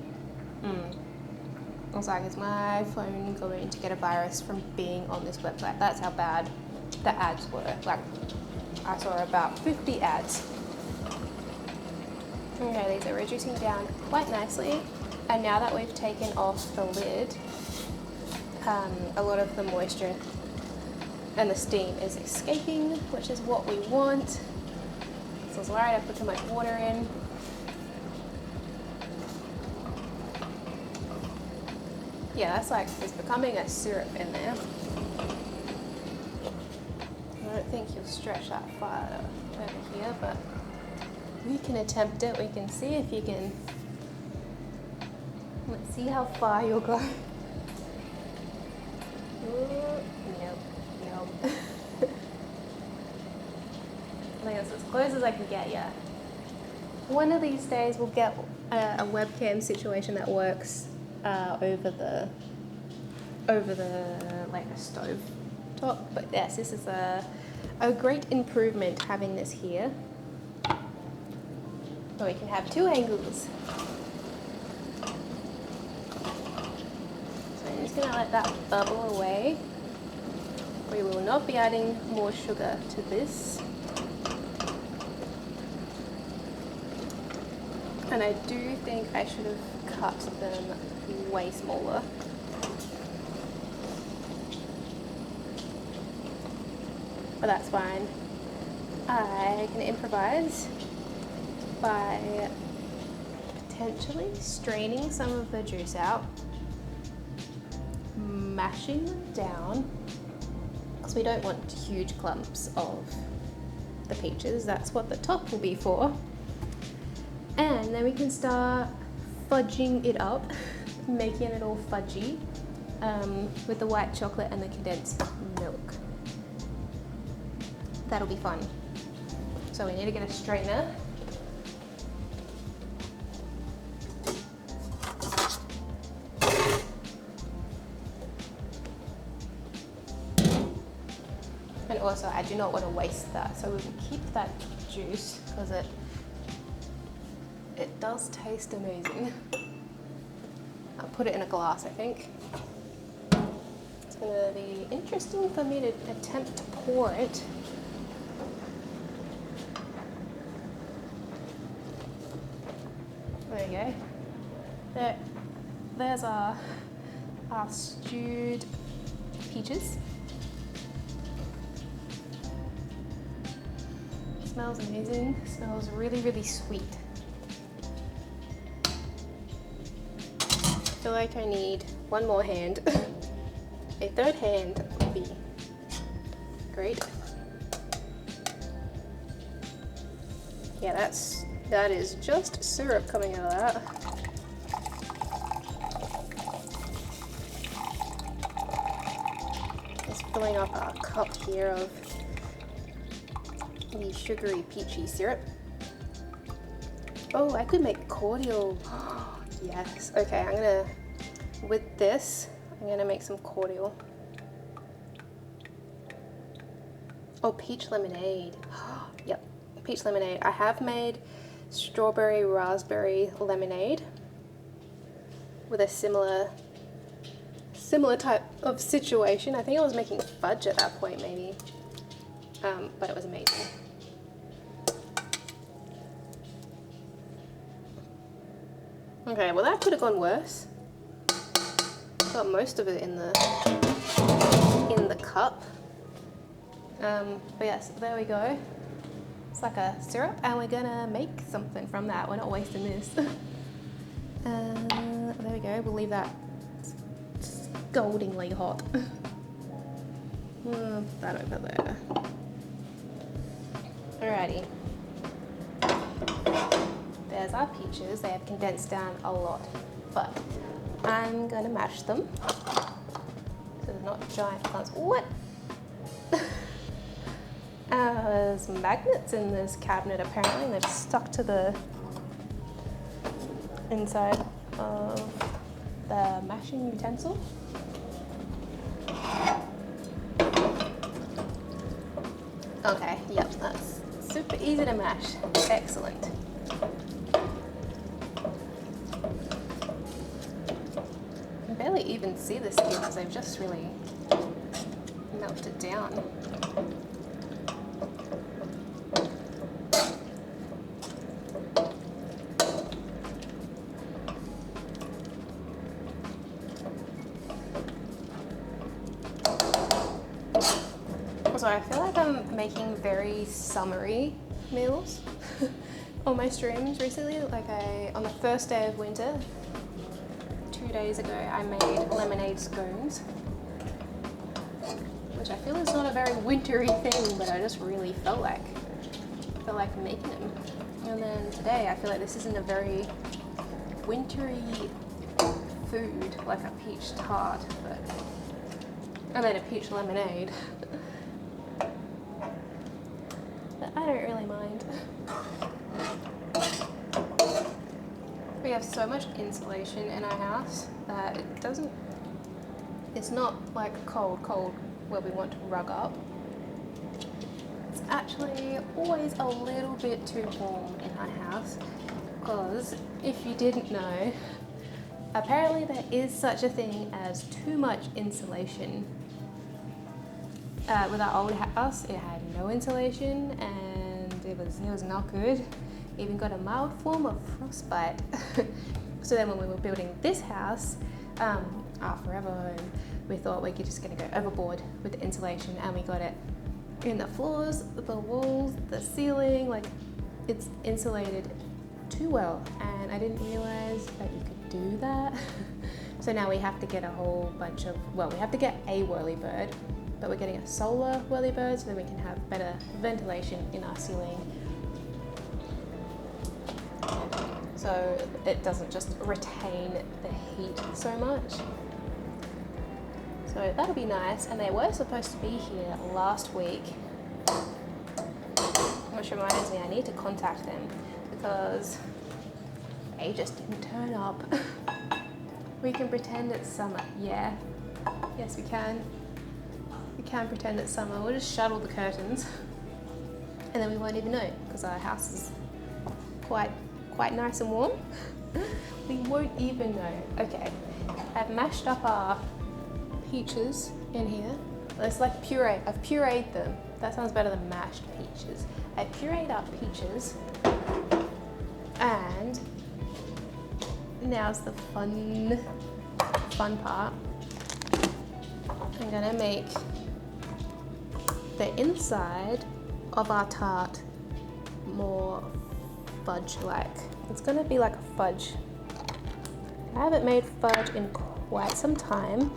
I was like, is my phone going to get a virus from being on this website? That's how bad the ads were. Like, I saw about 50 ads. Okay, these are reducing down quite nicely. And now that we've taken off the lid, a lot of the moisture and the steam is escaping, which is what we want. So I was worried I put too much water in. Yeah, that's like, it's becoming a syrup in there. I don't think you'll stretch that far over here, but we can attempt it. We can see if you can. Let's see how far you'll go. Ooh, nope, nope. I think that's as close as I can get, yeah. One of these days we'll get a webcam situation that works over the like a stove top. But yes, this is a great improvement having this here. So we can have two angles. So I'm just gonna let that bubble away. We will not be adding more sugar to this. And I do think I should have cut them way smaller. But that's fine. I can improvise by potentially straining some of the juice out, mashing them down, because we don't want huge clumps of the peaches. That's what the top will be for. And then we can start fudging it up, making it all fudgy with the white chocolate and the condensed milk. That'll be fun. So we need to get a strainer. And also I do not want to waste that, so we will keep that juice because it does taste amazing. I'll put it in a glass, I think. It's gonna be interesting for me to attempt to pour it. There you go. There's our stewed peaches. Smells amazing. Smells really, really sweet. I feel like I need one more hand. A third hand would be great. Yeah, that is just syrup coming out of that. Just filling up our cup here of the sugary peachy syrup. Oh, I could make cordial. Yes. Okay, with this, I'm gonna make some cordial. Oh, peach lemonade. Yep, peach lemonade. I have made strawberry raspberry lemonade with a similar type of situation. I think I was making fudge at that point maybe, but it was amazing. Okay, well that could have gone worse. Got most of it in the cup. But yes, there we go. It's like a syrup, and we're gonna make something from that. We're not wasting this. There we go. We'll leave that scaldingly hot. Put that over there. Alrighty. There's our peaches. They have condensed down a lot, but I'm gonna mash them so they're not giant clumps. What? There's magnets in this cabinet apparently, and they've stuck to the inside of the mashing utensil. Okay, yep, that's super easy to mash. Excellent. I can barely even see the skin because they've just really melted down. So I feel like I'm making very summery meals on my streams recently. Like on the first day of winter, 2 days ago I made lemonade scones, which I feel is not a very wintry thing, but I just really felt like making them. And then today I feel like this isn't a very wintry food, like a peach tart, but I made a peach lemonade. But I don't really mind. We have so much insulation in our house that it's not like cold where we want to rug up. It's actually always a little bit too warm in our house, because if you didn't know, apparently there is such a thing as too much insulation. With our old house, it had no insulation and it was not good. Even got a mild form of frostbite. So then when we were building this house, forever, and we thought we're just gonna go overboard with the insulation, and we got it in the floors, the walls, the ceiling, like it's insulated too well, and I didn't realize that you could do that. So now we have to get a whole bunch of, well, we have to get a whirlybird, but we're getting a solar whirlybird so then we can have better ventilation in our ceiling, so it doesn't just retain the heat so much. So that'll be nice, and they were supposed to be here last week, which reminds me I need to contact them because they just didn't turn up. We can pretend it's summer. Yeah, yes we can. We can pretend it's summer. We'll just shut all the curtains and then we won't even know because our house is quite nice and warm. We won't even know. Okay, I've mashed up our peaches in here. It's like puree. I've pureed them. That sounds better than mashed peaches. I pureed our peaches, and now's the fun part. I'm gonna make the inside of our tart more fudge-like. It's gonna be like a fudge. I haven't made fudge in quite some time.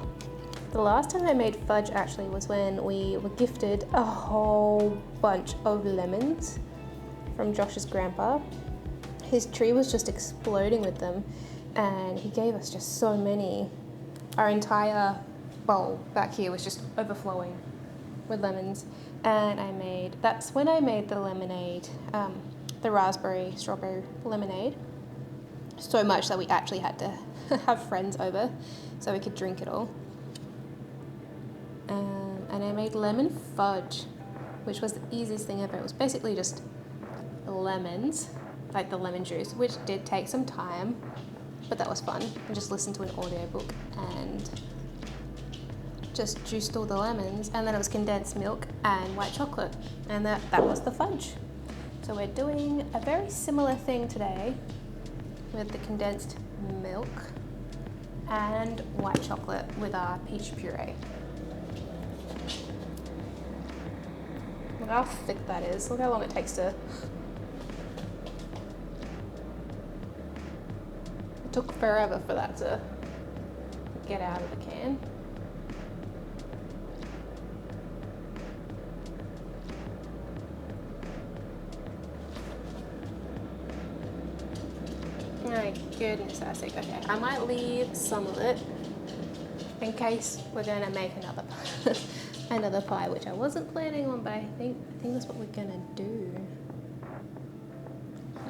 The last time I made fudge actually was when we were gifted a whole bunch of lemons from Josh's grandpa. His tree was just exploding with them, and he gave us just so many. Our entire bowl back here was just overflowing with lemons, and that's when I made the lemonade, the raspberry strawberry lemonade, so much that we actually had to have friends over so we could drink it all. And I made lemon fudge, which was the easiest thing ever. It was basically just lemons, like the lemon juice, which did take some time, but that was fun. I just listened to an audiobook and just juiced all the lemons, and then it was condensed milk and white chocolate, and that was the fudge. So we're doing a very similar thing today with the condensed milk and white chocolate with our peach puree. Look how thick that is. Look how long it takes to... It took forever for that to get out of the can. My goodness, that's sick. Okay, I might leave some of it in case we're gonna make another pie, which I wasn't planning on, but I think that's what we're gonna do.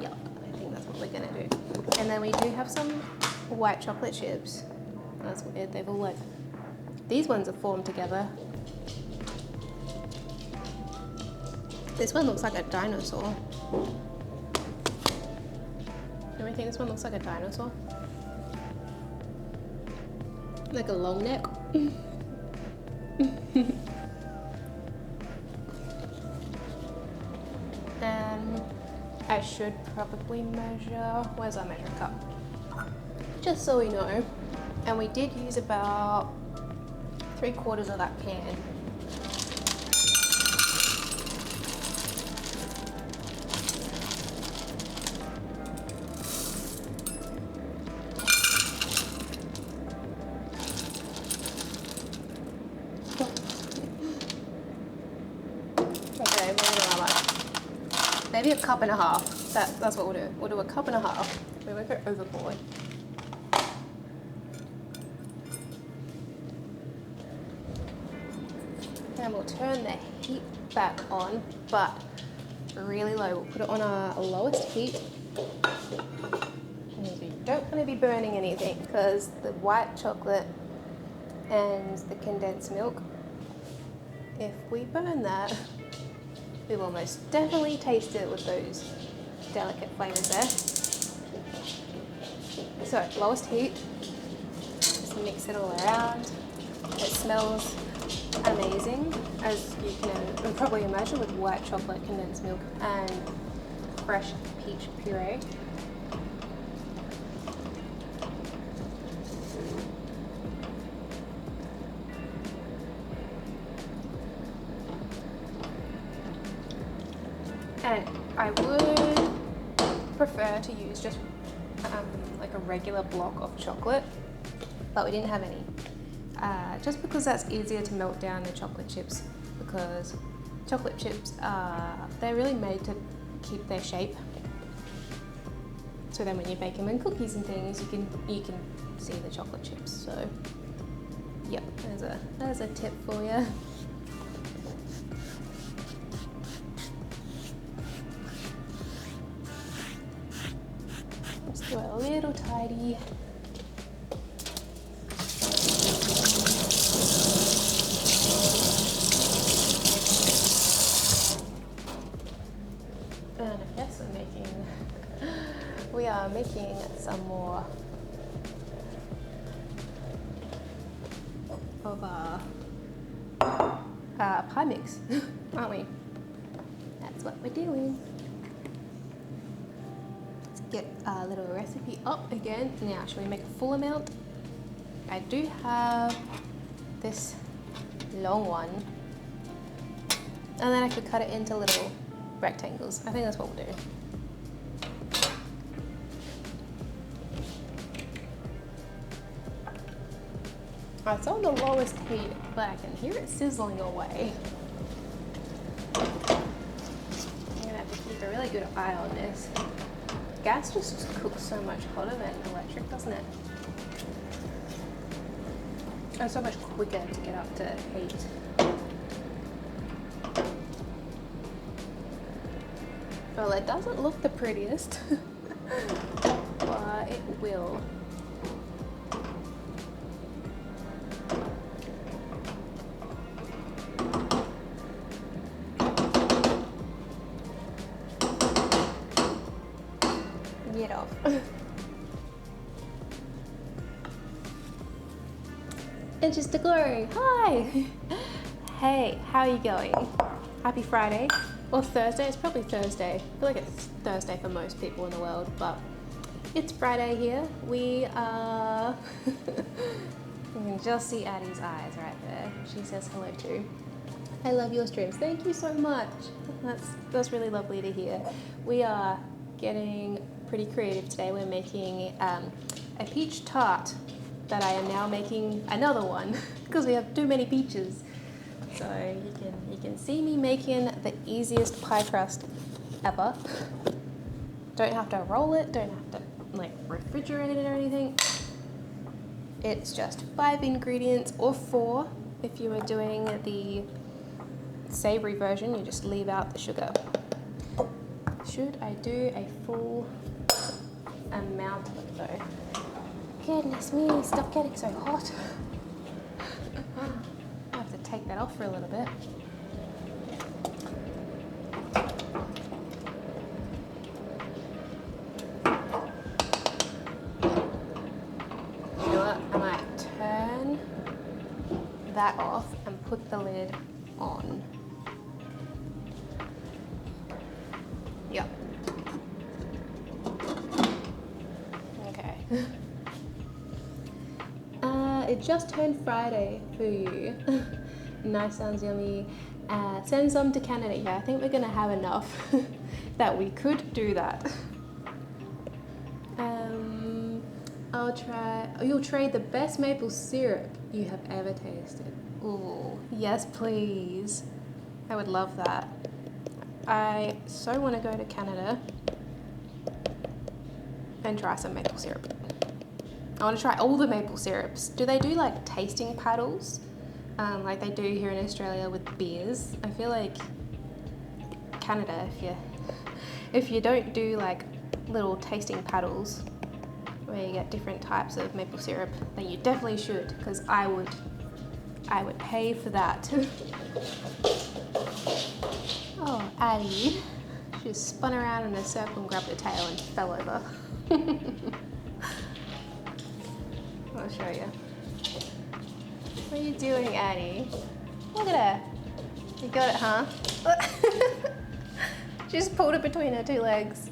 Yup, I think that's what we're gonna do. And then we do have some white chocolate chips. That's weird. They've all these ones are formed together. This one looks like a dinosaur. Don't you think this one looks like a dinosaur? Like a long neck. And I should probably measure, where's our measuring cup? Just so we know. And we did use about 3/4 of that can. maybe a cup and a half. That's what we'll do. We'll do a cup and a half. We won't go overboard. And we'll turn the heat back on, but really low. We'll put it on our lowest heat. And you don't want to be burning anything because the white chocolate and the condensed milk, if we burn that, we will most definitely taste it with those delicate flavors there. So lowest heat, just mix it all around. It smells amazing, as you can probably imagine, with white chocolate, condensed milk and fresh peach puree. And I would prefer to use just like a regular block of chocolate, but we didn't have any. Just because that's easier to melt down the chocolate chips, because chocolate chips they're really made to keep their shape. So then when you bake them in cookies and things, you can see the chocolate chips. So yep, there's a tip for you. Let's do it a little tidy. And I guess we are making some more of our pie mix, aren't we? That's what we're doing. Let's get our little recipe up again. Now, should we make a full amount? I do have this long one, and then I could cut it into little rectangles. I think that's what we'll do. It's on the lowest heat, but I can hear it sizzling away. I'm gonna have to keep a really good eye on this. Gas just cooks so much hotter than electric, doesn't it? And so much quicker to get up to heat. Well, it doesn't look the prettiest, but it will. Get off. Inches to glory. Hi. Hey, how are you going? Happy Friday. Or Thursday. It's probably Thursday. I feel like it's Thursday for most people in the world, but it's Friday here. We are... You can just see Addie's eyes right there. She says hello too. I love your streams. Thank you so much. That's really lovely to hear. We are getting pretty creative today. We're making a peach tart that I am now making another one because we have too many peaches. So you can see me making the easiest pie crust ever. Don't have to roll it, don't have to like refrigerate it or anything. It's just 5 ingredients, or 4 if you are doing the savory version. You just leave out the sugar. Should I do a full amount of it though? Goodness me, stop getting so hot. I have to take that off for a little bit. You know what? I might turn that off and put the lid on. Yep. Okay. It just turned Friday for you. Nice, sounds yummy. Send some to Canada. Yeah, I think we're gonna have enough that we could do that. You'll trade the best maple syrup you have ever tasted. Ooh, yes please. I would love that. I so want to go to Canada and try some maple syrup. I want to try all the maple syrups. Do they do like tasting paddles like they do here in Australia with beers? I feel like Canada, if you don't do like little tasting paddles where you get different types of maple syrup, then you definitely should, because I would pay for that. Oh, Addie. She just spun around in a circle and grabbed the tail and fell over. I'll show you. What are you doing, Addie? Look at her. You got it, huh? She just pulled it between her two legs.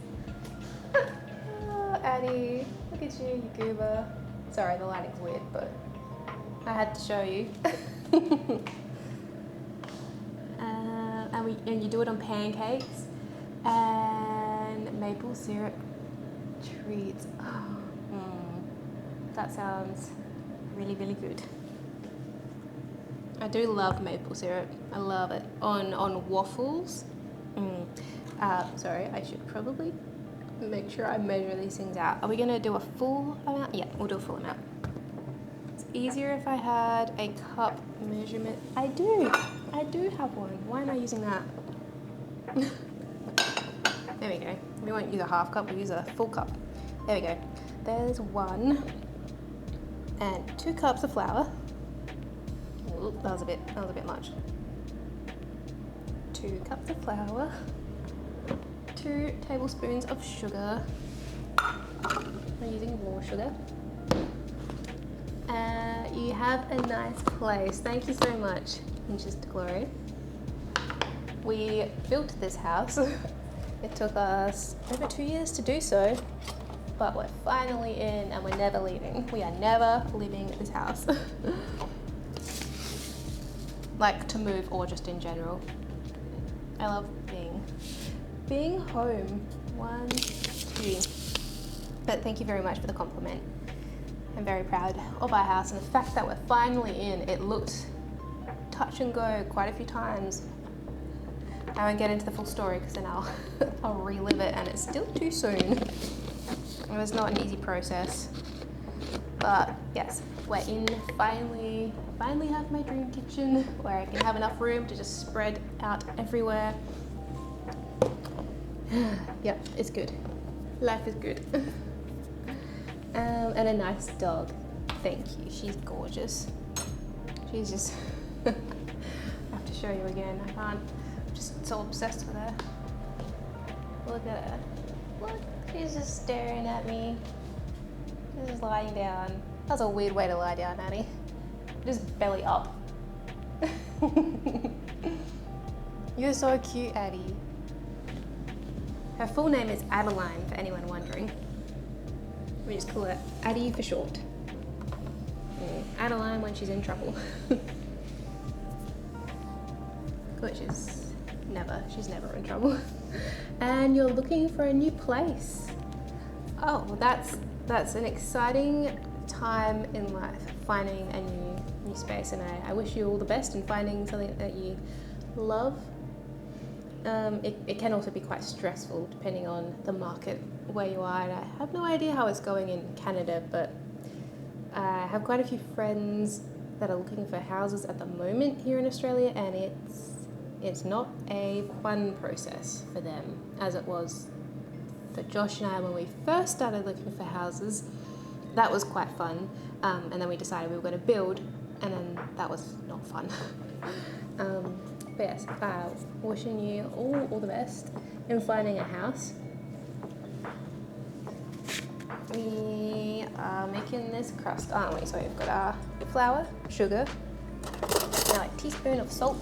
Oh, Addie. Look at you, you goober. Sorry, the lighting's weird, but I had to show you. And you do it on pancakes and maple syrup treats. Oh, that sounds really, really good. I do love maple syrup. I love it on waffles. Sorry, I should probably make sure I measure these things out. Are we gonna do a full amount? Yeah, we'll do a full amount. It's easier if I had a cup measurement. I do have one. Why am I using that? There we go. We won't use a half cup, we'll use a full cup. There we go. There's 1 and 2 cups of flour. Ooh, that was a bit much. 2 cups of flour. 2 tablespoons of sugar. I'm using raw sugar. You have a nice place. Thank you so much, Inches to Glory. We built this house. It took us over 2 years to do so, but we're finally in and we're never leaving. We are never leaving this house. Like to move or just in general. I love being home. 1, 2. But thank you very much for the compliment. I'm very proud of our house and the fact that we're finally in. It looked touch and go quite a few times. I won't get into the full story because then I'll relive it, and it's still too soon. It was not an easy process. But yes, we're in finally have my dream kitchen where I can have enough room to just spread out everywhere. Yep, it's good. Life is good. And a nice dog. Thank you. She's gorgeous. She's just I have to show you again. I can't. I'm just so obsessed with her. Look at her. Look, she's just staring at me. She's just lying down. That's a weird way to lie down, Addie. Just belly up. You're so cute, Addie. Her full name is Adeline, for anyone wondering. We just call her Addie for short. Adeline when she's in trouble. Which is she's never in trouble. And you're looking for a new place. Oh, well that's an exciting time in life, finding a new space, and I wish you all the best in finding something that you love. It can also be quite stressful depending on the market where you are, and I have no idea how it's going in Canada, but I have quite a few friends that are looking for houses at the moment here in Australia, and it's not a fun process for them as it was for Josh and I when we first started looking for houses. That was quite fun, and then we decided we were going to build, and then that was not fun. But yes, wishing you all the best in finding a house. We are making this crust, aren't we? So we've got our flour, sugar, now a teaspoon of salt,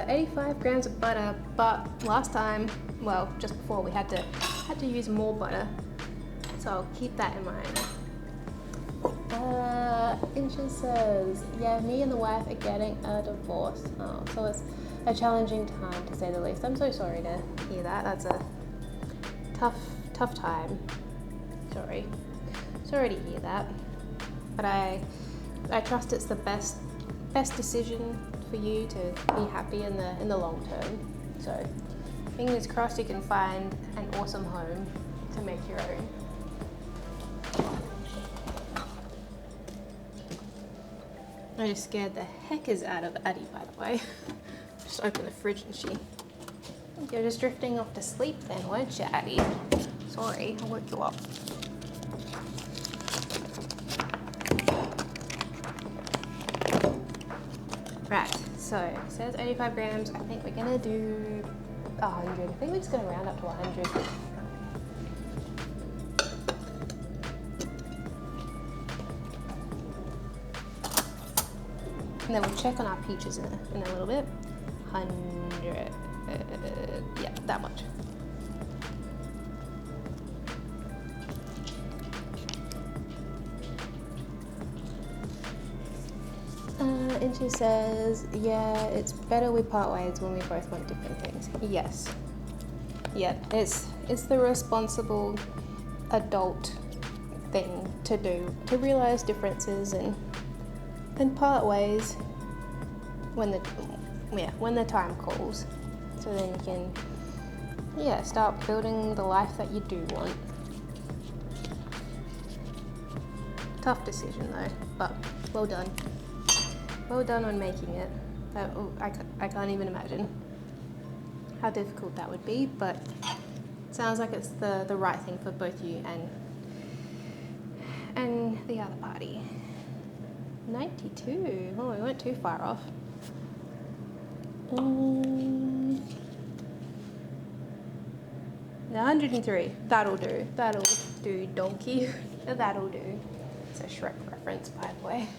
85 grams of butter, but last time, well, just before, we had to use more butter, so I'll keep that in mind. Inches says, yeah, me and the wife are getting a divorce. Oh, so it's a challenging time to say the least. I'm so sorry to hear that. That's a tough time. Sorry. Sorry to hear that, but I trust it's the best decision for you to be happy in the long term. So fingers crossed you can find an awesome home to make your own. I just scared the heckers out of Addie, by the way. Just opened the fridge and you're just drifting off to sleep then, weren't you, Addie? Sorry, I woke you up. Right, so it says 85 grams. I think we're gonna do 100. I think we're just gonna round up to 100. And then we'll check on our peaches in a little bit. 100, yeah, that much. And she says, yeah, it's better we part ways when we both want different things. Yes. Yeah, it's the responsible adult thing to do, to realize differences and part ways when the time calls. So then you can, start building the life that you do want. Tough decision though, but well done. Well done on making it. I can't even imagine how difficult that would be, but it sounds like it's the right thing for both you and the other party. 92. Oh, we weren't too far off. 103. That'll do. That'll do, donkey. That'll do. It's a Shrek reference, by the way.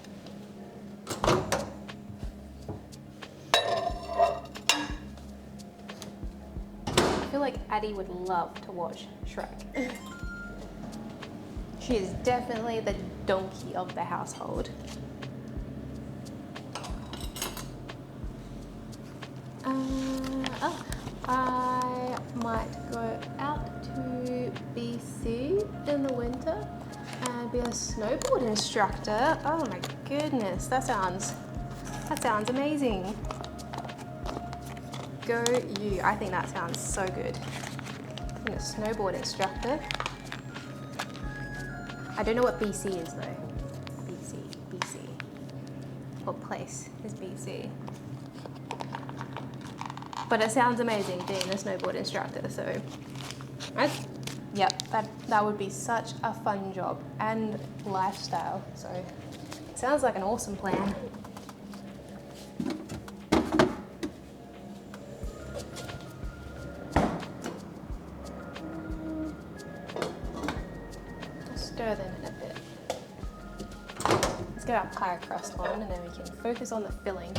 I feel like Addie would love to watch Shrek. She is definitely the donkey of the household. I might go out to BC in the winter and be a snowboard instructor. Oh my goodness, that sounds amazing. Go you. I think that sounds so good. Being a snowboard instructor. I don't know what BC is though. BC. What place is BC? But it sounds amazing being a snowboard instructor, so that would be such a fun job and lifestyle. So it sounds like an awesome plan. Stir them in a bit. Let's get our pie crust on and then we can focus on the filling.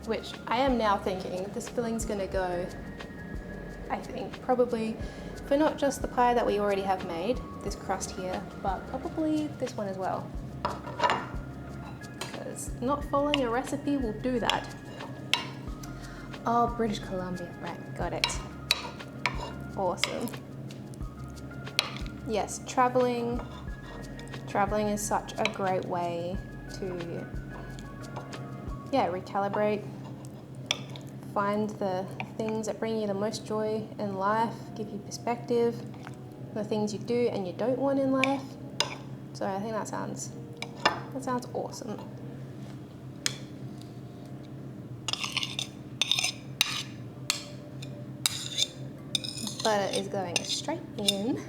Which I am now thinking this filling's gonna go, I think, probably for not just the pie that we already have made, this crust here, but probably this one as well. Because not following a recipe will do that. Oh, British Columbia, right, got it. Awesome. Yes, traveling is such a great way to, recalibrate, find the things that bring you the most joy in life, give you perspective, the things you do and you don't want in life. So I think that sounds awesome. Butter is going straight in,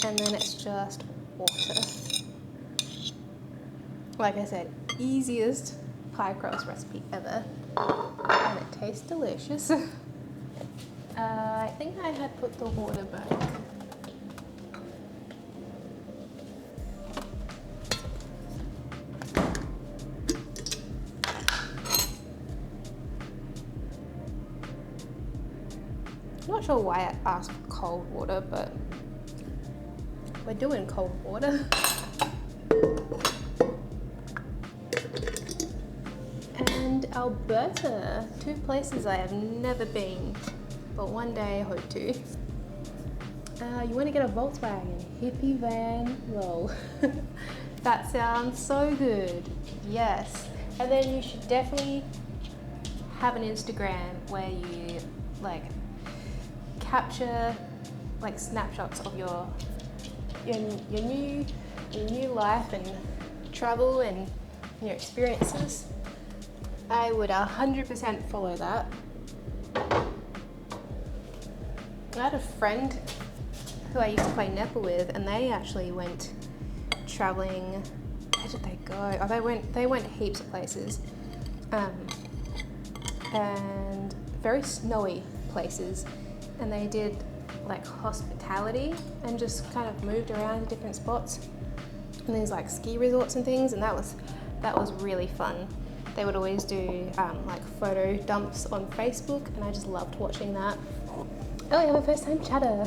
and then it's just water. Like I said, easiest pie crust recipe ever, and it tastes delicious. I think I had put the water back. Not sure why I asked for cold water, but we're doing cold water. And Alberta, two places I have never been, but one day I hope to. You want to get a Volkswagen hippie van, lol. That sounds so good. Yes. And then you should definitely have an Instagram where you like capture like snapshots of your new life and travel and your experiences. I would 100% follow that. I had a friend who I used to play netball with, and they actually went traveling. Where did they go? Oh, they went heaps of places, and very snowy places, and they did like hospitality and just kind of moved around to different spots, and there's like ski resorts and things, and that was really fun. They would always do like photo dumps on Facebook, and I just loved watching that. Oh, you have a first time chatter.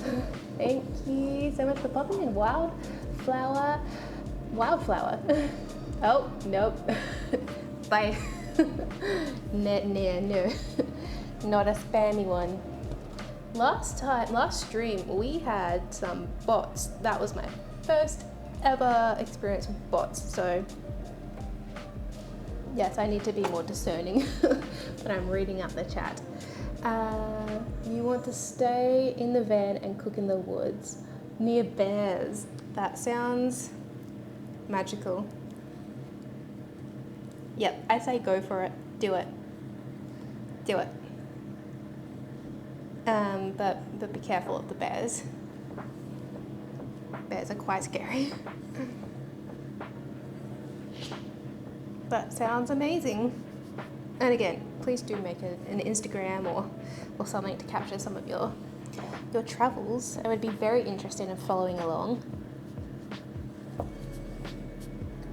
Thank you so much for popping in. Wildflower. Oh, nope. Bye. No. Not a spammy one. Last stream, we had some bots. That was my first ever experience with bots. So, yes, I need to be more discerning when I'm reading out the chat. You want to stay in the van and cook in the woods near bears. That sounds magical. Yep, I say go for it. Do it. But be careful of the bears. Bears are quite scary. That sounds amazing. And again, please do make an Instagram or something to capture some of your travels. I would be very interested in following along.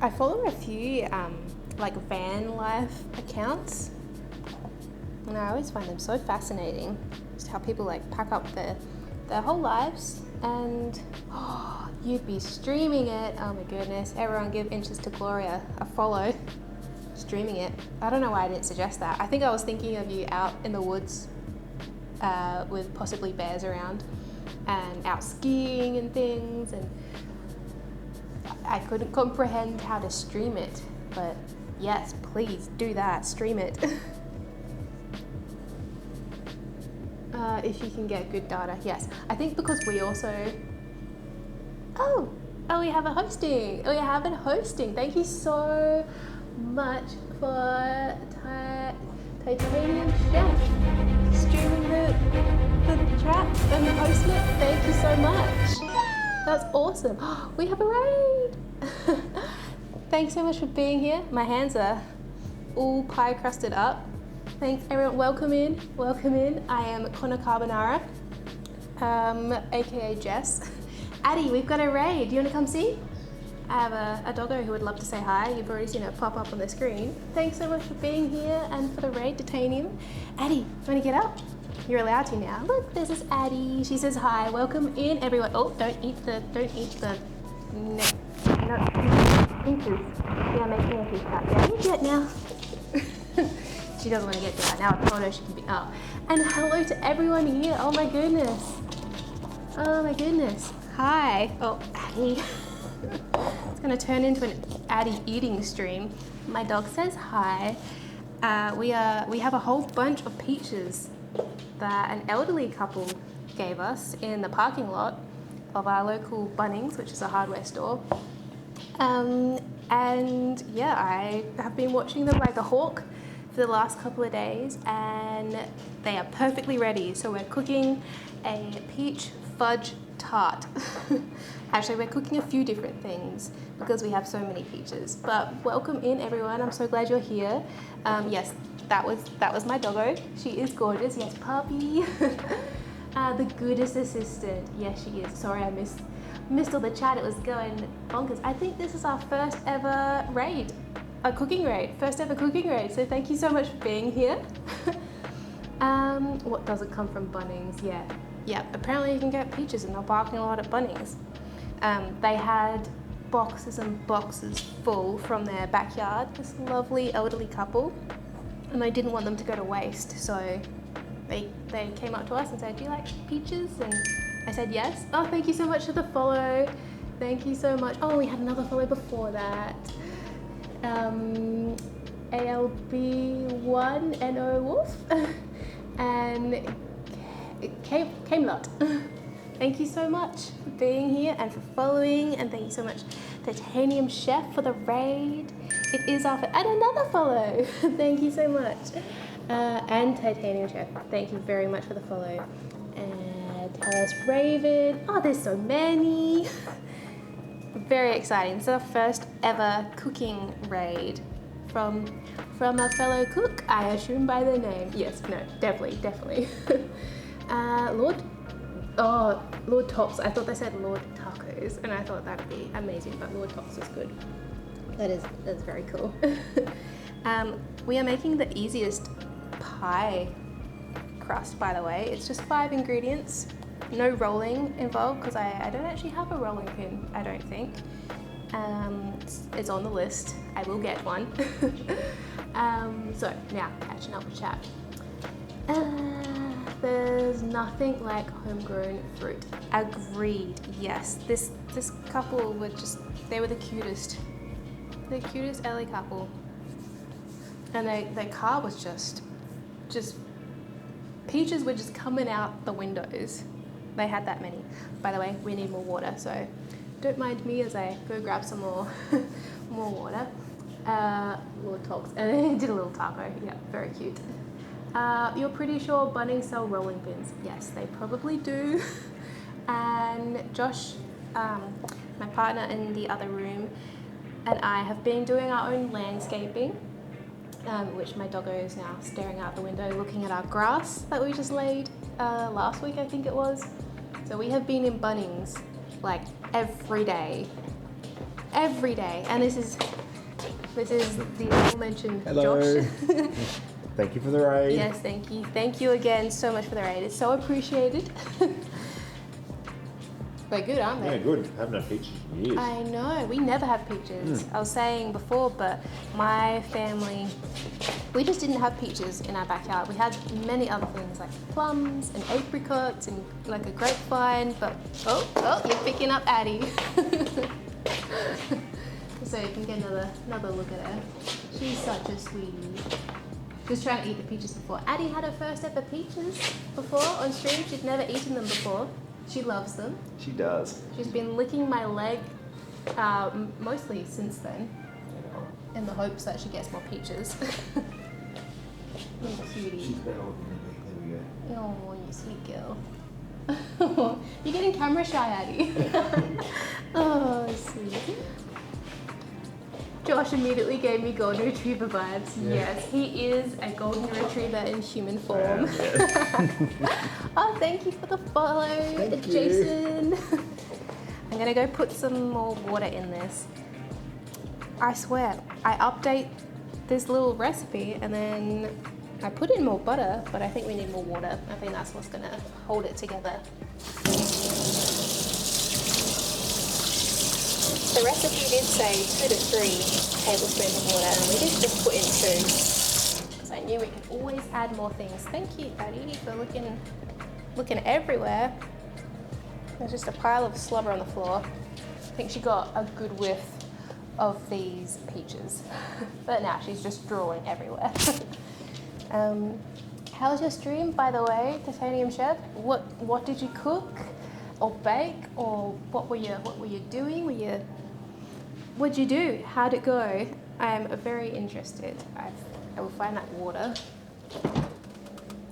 I follow a few like van life accounts, and I always find them so fascinating. Just how people like pack up their whole lives, and you'd be streaming it. Oh my goodness! Everyone give Inches to Gloria a follow. Streaming it. I don't know why I didn't suggest that. I think I was thinking of you out in the woods with possibly bears around and out skiing and things, and I couldn't comprehend how to stream it, but yes, please do that, stream it. If you can get good data, yes. I think because we also, we have a hosting. We have a hosting. Thank you so much for Titanium Chef streaming the chat and hosting it. Thank you so much. That's awesome. We have a raid. Thanks so much for being here. My hands are all pie crusted up. Thanks everyone. Welcome in. I am Connor Carbonara, aka Jess. Addie, we've got a raid. Do you want to come see? I have a doggo who would love to say hi. You've already seen it pop up on the screen. Thanks so much for being here and for the raid, Titanium. Addie, want to get up? You're allowed to now. Look, this is Addie. She says hi. Welcome in, everyone. Oh, don't eat the pinches. Yeah, make me a piece cut. Yeah, you do it now. She doesn't want to get down. Now I told her she can be up. And hello to everyone here. Oh my goodness. Hi. Oh, Addie. It's going to turn into an Addie eating stream. My dog says hi. We have a whole bunch of peaches that an elderly couple gave us in the parking lot of our local Bunnings, which is a hardware store. And yeah, I have been watching them like a hawk for the last couple of days, and they are perfectly ready. So we're cooking a peach fudge tart. Actually, we're cooking a few different things because we have so many peaches. But welcome in, everyone. I'm so glad you're here. Yes, that was my doggo. She is gorgeous. Yes, puppy. The goodest assistant. Yes, she is. Sorry, I missed all the chat. It was going bonkers. I think this is our first ever raid, a cooking raid. First ever cooking raid. So thank you so much for being here. What doesn't come from Bunnings? Yeah. Apparently you can get peaches in the parking lot at Bunnings. They had boxes and boxes full from their backyard. This lovely elderly couple, and they didn't want them to go to waste. So they came up to us and said, "Do you like peaches?" And I said yes. Oh, thank you so much for the follow. Thank you so much. Oh, we had another follow before that. ALB1NO Wolf and Camelot. Thank you so much for being here and for following, and thank you so much Titanium Chef for the raid. It is our and another follow. Thank you so much. And Titanium Chef, thank you very much for the follow. And Alice Raven. Oh, there's so many. Very exciting. It's our first ever cooking raid from a fellow cook, I assume by the name. Yes, no, definitely. Lord Tops. I thought they said Lord Tacos, and I thought that would be amazing, but Lord Tops is good. That's very cool. We are making the easiest pie crust, by the way. It's just 5 ingredients. No rolling involved because I don't actually have a rolling pin, I don't think. It's on the list. I will get one. So now catching up with chat. There's nothing like homegrown fruit. Agreed. Yes. This couple were they were the cutest LA couple. And their car was just peaches were just coming out the windows. They had that many. By the way, we need more water, so don't mind me as I go grab some more more water. Lord Talks, and then he did a little taco. Yeah, very cute. You're pretty sure Bunnings sell rolling pins? Yes, they probably do. And Josh, my partner in the other room, and I have been doing our own landscaping, which my doggo is now staring out the window looking at our grass that we just laid last week, I think it was. So we have been in Bunnings like every day, and this is the aforementioned Hello. Josh. Thank you for the raid. Yes, thank you again so much for the raid. It's so appreciated. They're good, aren't they? Yeah, good. I haven't had peaches in years. I know, we never have peaches. I was saying before, but my family, we just didn't have peaches in our backyard. We had many other things like plums and apricots and like a grapevine, but oh, you're picking up Addie. So you can get another look at her. She's such a sweetie. She was trying to eat the peaches before. Addie had her first ever peaches before on stream. She'd never eaten them before. She loves them. She does. She's been licking my leg mostly since then, in the hopes that she gets more peaches. Little cutie. She's better looking than me. There we go. Oh, you sweet girl. You're getting camera shy, Addie. Oh, sweet. Josh immediately gave me golden retriever vibes. Yeah. Yes, he is a golden retriever in human form. Oh, thank you for the follow, Jason. I'm gonna go put some more water in this. I swear, I update this little recipe and then I put in more butter, but I think we need more water. I think that's what's gonna hold it together. The recipe did say 2 to 3 tablespoons of water, and we did just put in 2 because I knew we could always add more things. Thank you, Addie, for looking everywhere. There's just a pile of slobber on the floor. I think she got a good whiff of these peaches, but now she's just drooling everywhere. How was your stream, by the way, Titanium Chef? What did you cook or bake, or what were you doing? What'd you do? How'd it go? I'm very interested. I will find that water.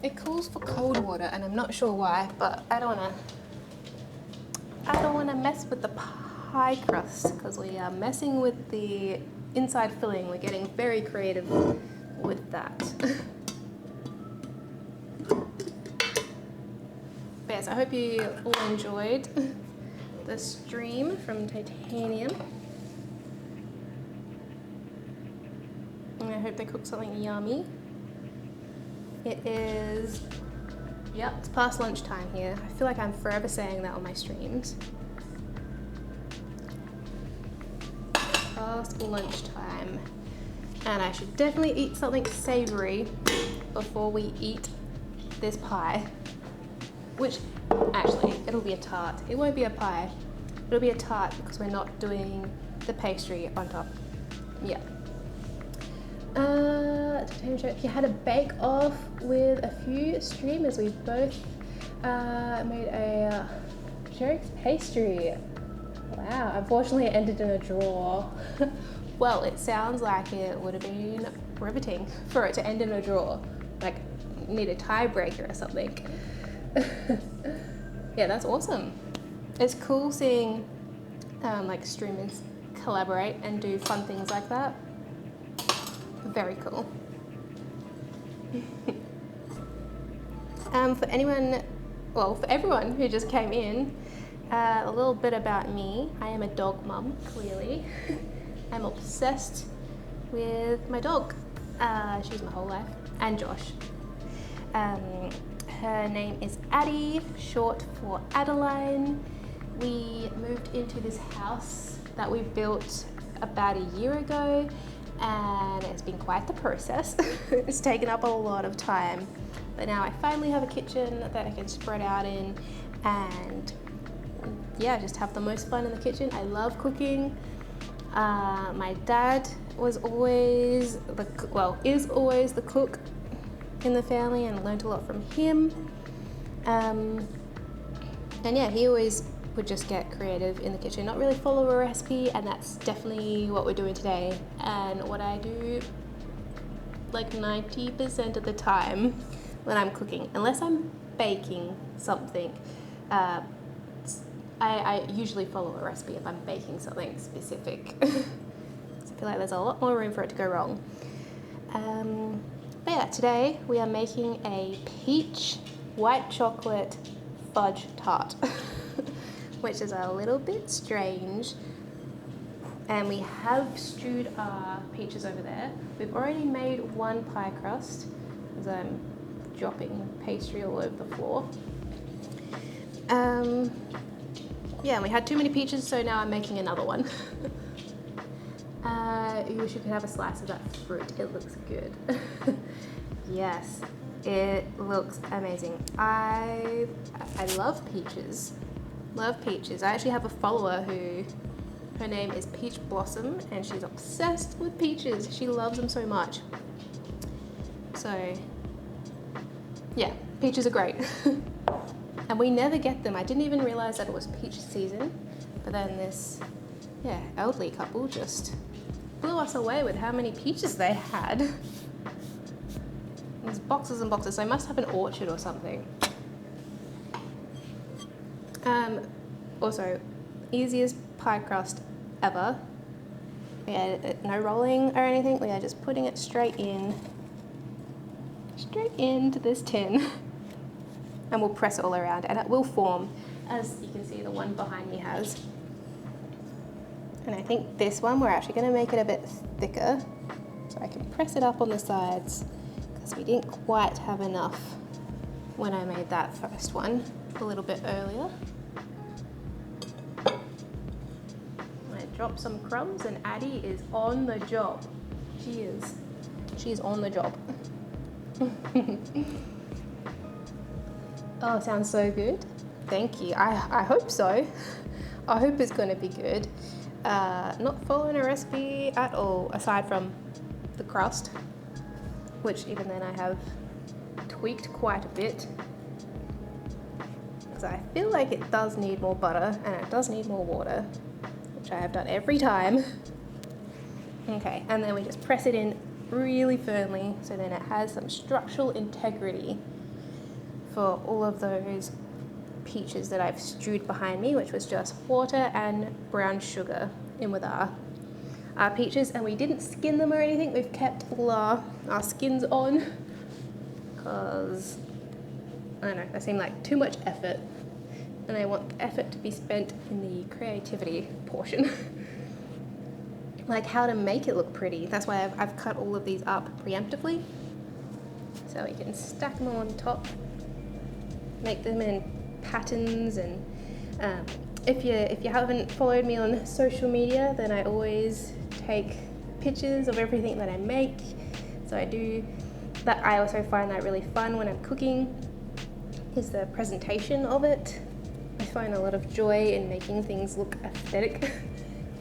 It calls for cold water, and I'm not sure why, but I don't wanna mess with the pie crust because we are messing with the inside filling. We're getting very creative with that. But yes, I hope you all enjoyed the stream from Titanium. And I hope they cooked something yummy. It is, yep, it's past lunchtime here. I feel like I'm forever saying that on my streams. Past lunchtime. And I should definitely eat something savory before we eat this pie. Which, actually, it'll be a tart. It won't be a pie. It'll be a tart because we're not doing the pastry on top. Yeah. If you had a bake off with a few streamers, we both made a Jerry's pastry. Wow, unfortunately it ended in a draw. Well, it sounds like it would have been riveting for it to end in a draw. Like, need a tiebreaker or something. Yeah, that's awesome. It's cool seeing like streamers collaborate and do fun things like that. Very cool. For everyone who just came in, a little bit about me. I am a dog mum, clearly. I'm obsessed with my dog. She's my whole life. And Josh. Her name is Addie, short for Adeline. We moved into this house that we built about a year ago, and it's been quite the process. It's taken up a lot of time, but now I finally have a kitchen that I can spread out in and yeah, just have the most fun in the kitchen. I love cooking. My dad was always is always the cook in the family, and learned a lot from him. And yeah, he always would just get creative in the kitchen, not really follow a recipe, and that's definitely what we're doing today, and what I do like 90% of the time when I'm cooking, unless I'm baking something. I usually follow a recipe if I'm baking something specific. So I feel like there's a lot more room for it to go wrong. But yeah, today we are making a peach white chocolate fudge tart, which is a little bit strange. And we have stewed our peaches over there. We've already made one pie crust, as I'm dropping pastry all over the floor. Yeah, and we had too many peaches, so now I'm making another one. You wish you could have a slice of that fruit. It looks good. Yes, it looks amazing. I love peaches. Love peaches. I actually have a follower who, her name is Peach Blossom, and she's obsessed with peaches. She loves them so much. So, yeah, peaches are great. And we never get them. I didn't even realize that it was peach season. But then this, elderly couple just blew us away with how many peaches they had. There's boxes and boxes. They must have an orchard or something. Also, easiest pie crust ever. We had no rolling or anything. We are just putting it straight into this tin. And we'll press it all around, and it will form, as you can see the one behind me has. And I think this one, we're actually going to make it a bit thicker, so I can press it up on the sides, because we didn't quite have enough when I made that first one a little bit earlier. I dropped some crumbs, and Addie is on the job. She is on the job. Oh, sounds so good. Thank you. I hope so. I hope it's going to be good. Not following a recipe at all, aside from the crust, which even then I have tweaked quite a bit. Because I feel like it does need more butter, and it does need more water, which I have done every time. Okay, and then we just press it in really firmly, so then it has some structural integrity for all of those peaches that I've stewed behind me, which was just water and brown sugar in with our peaches. And we didn't skin them or anything. We've kept all our skins on because, I don't know, they seem like too much effort, and I want the effort to be spent in the creativity portion. Like how to make it look pretty. That's why I've cut all of these up preemptively, so we can stack them on top, make them in patterns. And if you haven't followed me on social media, then I always take pictures of everything that I make. So I do that. I also find that really fun when I'm cooking, is the presentation of it. find a lot of joy in making things look aesthetic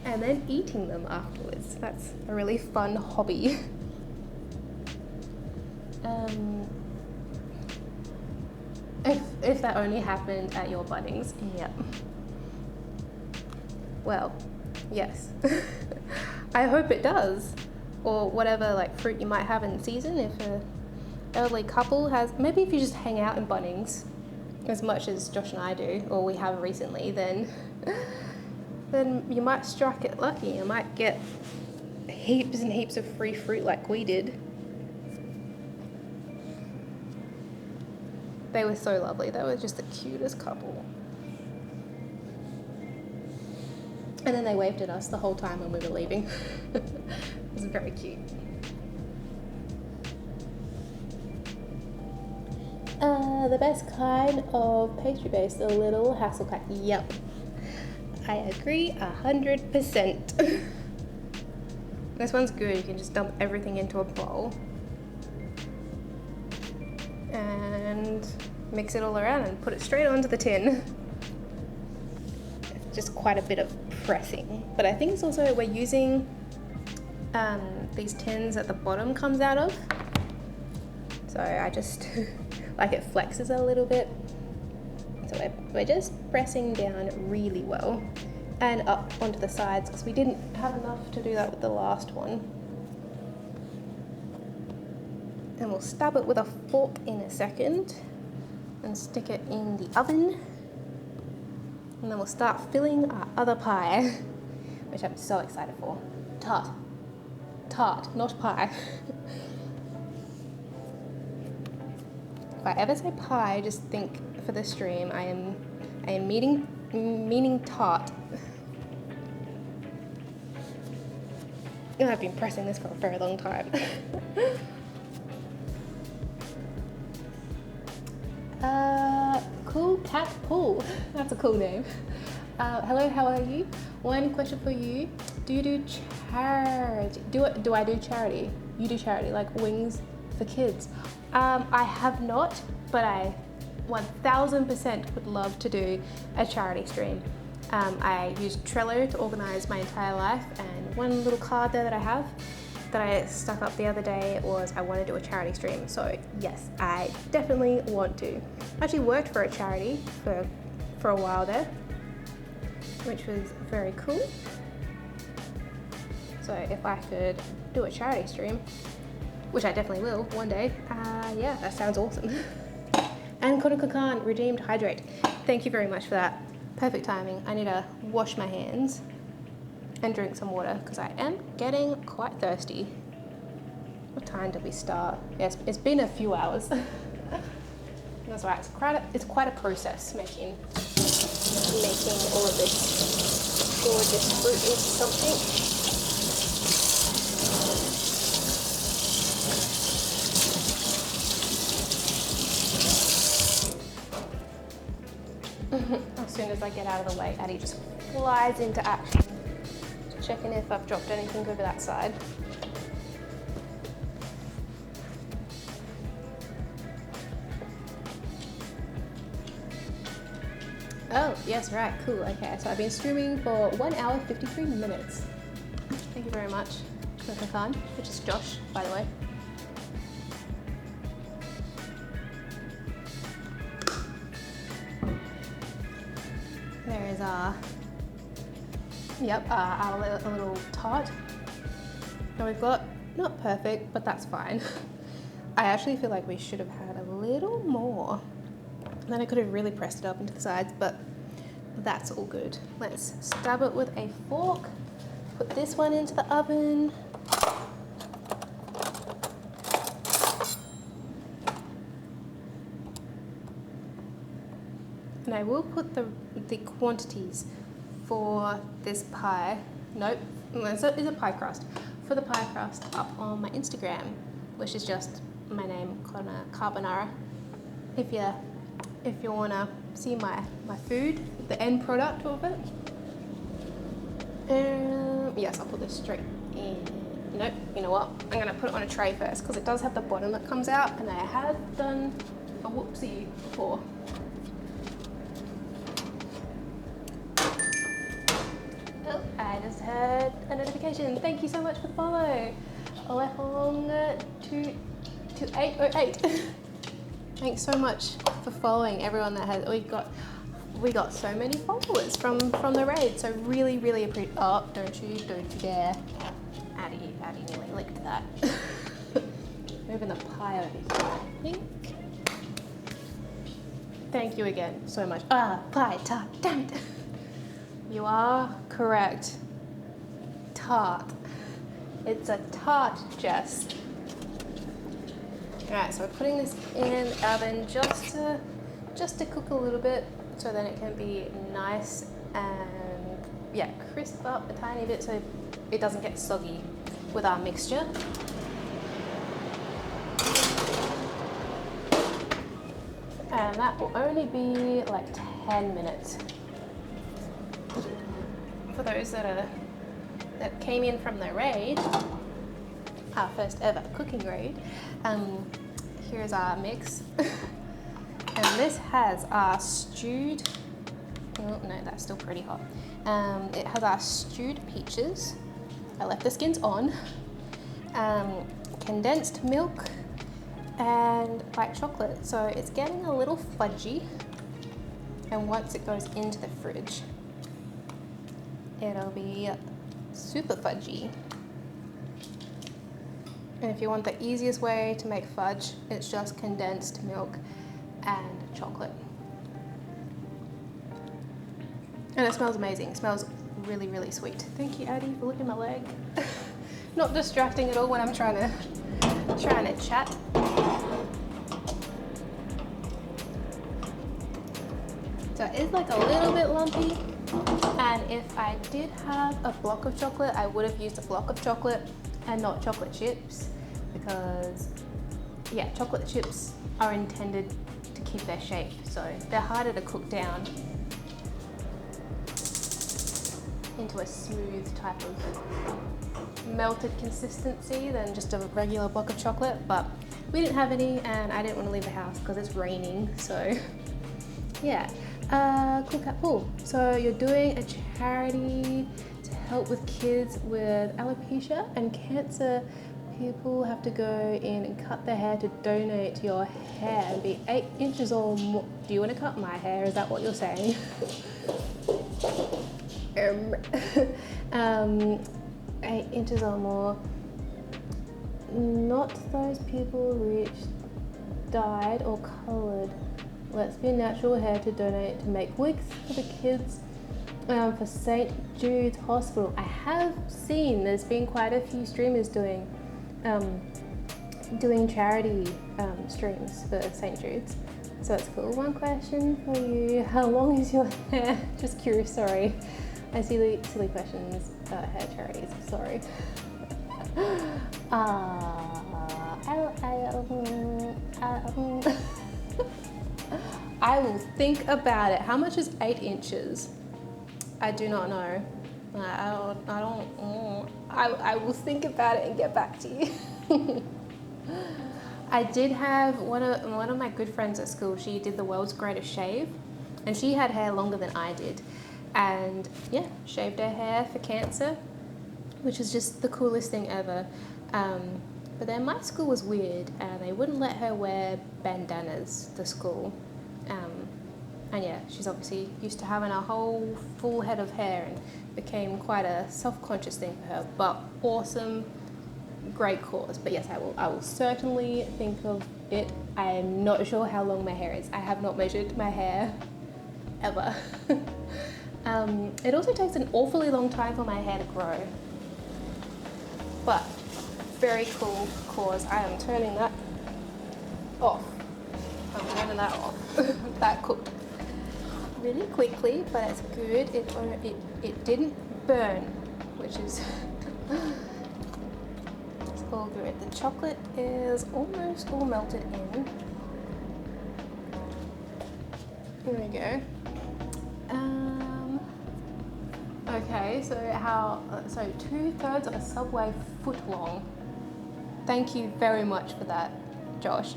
and then eating them afterwards. That's a really fun hobby. If that only happened at your Bunnings, yep. Well, yes. I hope it does. Or whatever like fruit you might have in season. If a elderly couple has, maybe if you just hang out in Bunnings as much as Josh and I do, or we have recently, then you might strike it lucky. You might get heaps and heaps of free fruit like we did. They were so lovely. They were just the cutest couple. And then they waved at us the whole time when we were leaving. It was very cute. The best kind of pastry base, the little hassle kind. Yep. I agree 100%. This one's good. You can just dump everything into a bowl and mix it all around and put it straight onto the tin. It's just quite a bit of pressing, but I think it's also we're using these tins at the bottom comes out of, so I just like it flexes a little bit, so we're just pressing down really well and up onto the sides because we didn't have enough to do that with the last one. And we'll stab it with a fork in a second and stick it in the oven. And then we'll start filling our other pie, which I'm so excited for. Tart. Tart, not pie. If I ever say pie, just think for the stream, I am meaning tart. I've been pressing this for a very long time. Cool Cat Pool. That's a cool name. Hello, how are you? One question for you. Do you do charity? Do I do charity? You do charity, like wings for kids? I have not, but I 1000% would love to do a charity stream. I use Trello to organize my entire life, and one little card there that I have that I stuck up the other day was I want to do a charity stream. So yes, I definitely want to. I actually worked for a charity for a while there, which was very cool. So if I could do a charity stream, which I definitely will one day, yeah, that sounds awesome. And Konoka Khan redeemed hydrate. Thank you very much for that. Perfect timing. I need to wash my hands and drink some water because I am getting quite thirsty. What time did we start? Yes, it's been a few hours. That's right. It's quite a process making all of this gorgeous fruit into something. As soon as I get out of the way, Addie just flies into action, checking if I've dropped anything over that side. Oh, yes, right, cool. Okay, so I've been streaming for 1 hour 53 minutes. Thank you very much, Konoka Khan, which is Josh, by the way. There is our little tart. And we've got, not perfect, but that's fine. I actually feel like we should have had a little more. Then I could have really pressed it up into the sides, but that's all good. Let's stab it with a fork. Put this one into the oven. And I will put the quantities for this pie, nope, it's a pie crust, for the pie crust up on my Instagram, which is just my name, Carbonara. If you wanna see my food, the end product of it. Yes, I'll put this straight in. Nope, you know what? I'm gonna put it on a tray first because it does have the bottom that comes out, and I have done a whoopsie before. notification. Thank you so much for the follow. Lefong2808. Thanks so much for following everyone that has. We got so many followers from the raid. So really appreciate. Oh, don't you dare! Addie nearly licked that. Moving the pie over here, I think. Thank you again so much. Pie tart. Damn it! You are correct. Tart. It's a tart, Jess. Alright, so we're putting this in the oven just to cook a little bit, so then it can be nice and crisp up a tiny bit so it doesn't get soggy with our mixture. And that will only be like 10 minutes. For those that came in from the raid, our first ever cooking raid, here's our mix. And this has our stewed, oh no, that's still pretty hot. It has our stewed peaches. I left the skins on. Condensed milk and white chocolate. So it's getting a little fudgy. And once it goes into the fridge, it'll be super fudgy. And if you want the easiest way to make fudge, it's just condensed milk and chocolate. And it smells amazing. It smells really sweet. Thank you, Addie, for licking my leg. Not distracting at all when I'm trying to chat. So it's like a little bit lumpy. And if I did have a block of chocolate, I would have used a block of chocolate and not chocolate chips, because chocolate chips are intended to keep their shape, so they're harder to cook down into a smooth type of melted consistency than just a regular block of chocolate. But we didn't have any, and I didn't want to leave the house because it's raining, so yeah. Cool cat pool. So you're doing a charity to help with kids with alopecia and cancer. People have to go in and cut their hair to donate your hair and be 8 inches or more. Do you want to cut my hair? Is that what you're saying? 8 inches or more. Not those people reached, dyed or coloured. Let's Be Natural Hair to donate to make wigs for the kids for St. Jude's Hospital. I have seen there's been quite a few streamers doing charity streams for St. Jude's, so it's cool. One question for you: how long is your hair? Just curious. Sorry, I see the silly questions about hair charities. Sorry. I will think about it. How much is 8 inches? I do not know. I will think about it and get back to you. I did have one of my good friends at school. She did the world's greatest shave, and she had hair longer than I did, and yeah, shaved her hair for cancer, which is just the coolest thing ever. But then my school was weird, and they wouldn't let her wear bandanas to school. And yeah, she's obviously used to having a whole full head of hair, and became quite a self-conscious thing for her, but awesome, great cause. But yes, I will certainly think of it. I am not sure how long my hair is. I have not measured my hair ever. It also takes an awfully long time for my hair to grow, but very cool cause. I am turning that off. That cooked really quickly, but it's good. It didn't burn, which is it's all good. The chocolate is almost all melted in. There we go. Okay, so 2/3 of a Subway foot long. Thank you very much for that, Josh.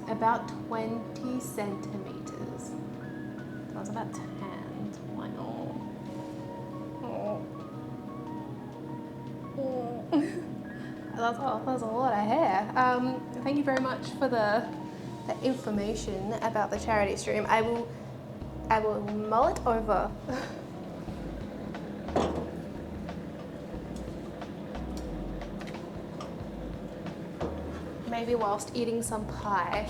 About 20 centimeters. That was about 10. Why not? Oh. that's a lot of hair. Thank you very much for the information about the charity stream. I will mull it over. Maybe whilst eating some pie.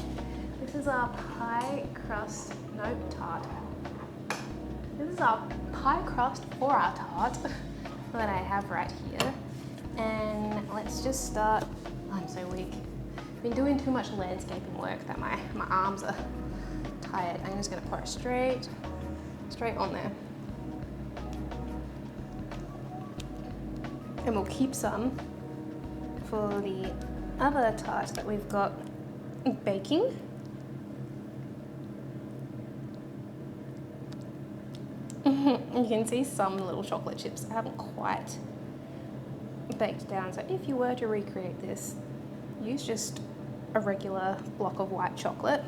This is our pie crust, no tart. This is our pie crust for our tart that I have right here. And let's just start. Oh, I'm so weak. Been doing too much landscaping work that my arms are tired. I'm just gonna pour it straight on there. And we'll keep some for the other tart that we've got baking. You can see some little chocolate chips. I haven't quite baked down. So if you were to recreate this, use just a regular block of white chocolate.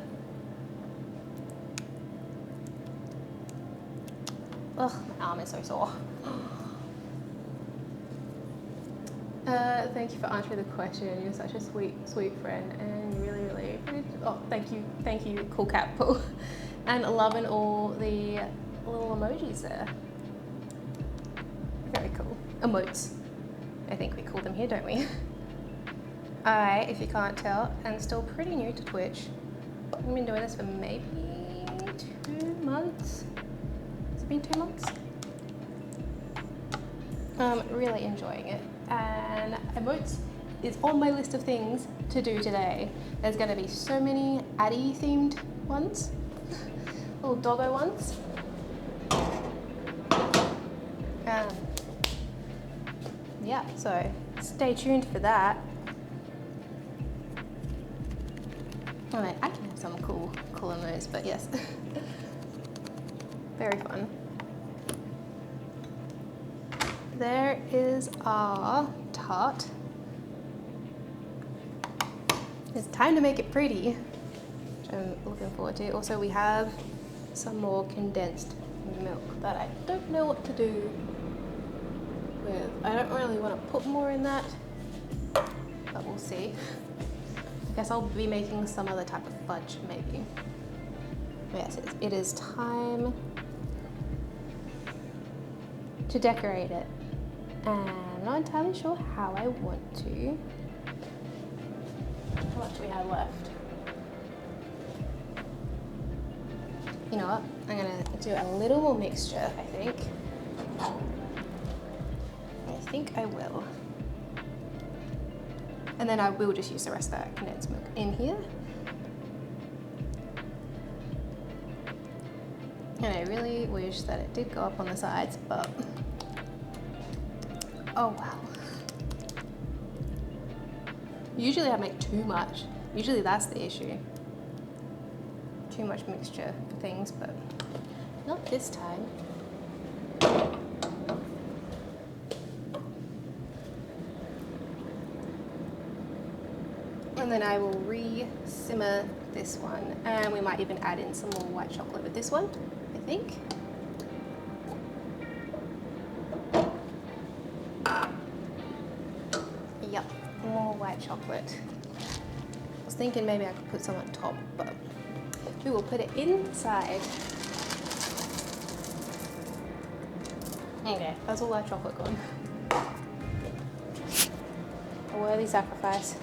Ugh, my arm is so sore. Thank you for answering the question. You're such a sweet friend, and you really. Oh, thank you, Cool Cat Poo, and loving all the little emojis there. Very cool. Emotes, I think we call them here, don't we? I, if you can't tell, am still pretty new to Twitch. I've been doing this for maybe 2 months. Has it been 2 months? Really enjoying it. And emotes is on my list of things to do today. There's going to be so many Addy themed ones, little doggo ones. Yeah, so stay tuned for that. I mean, I can have some cool emotes, but yes, very fun. There is our tart. It's time to make it pretty, which I'm looking forward to. Also, we have some more condensed milk that I don't know what to do with. I don't really want to put more in that, but we'll see. I guess I'll be making some other type of fudge, maybe. Yes, it is time to decorate it. And I'm not entirely sure how I want to. How much do we have left? You know what? I'm gonna do a little more mixture, I think. I think I will. And then I will just use the rest of that condensed milk in here. And I really wish that it did go up on the sides, but oh wow. Usually I make too much. Usually that's the issue. Too much mixture for things, but not this time. And then I will re-simmer this one, and we might even add in some more white chocolate with this one, I think. Yep, more white chocolate. I was thinking maybe I could put some on top, but we will put it inside. Okay, that's all that chocolate gone. A worthy sacrifice.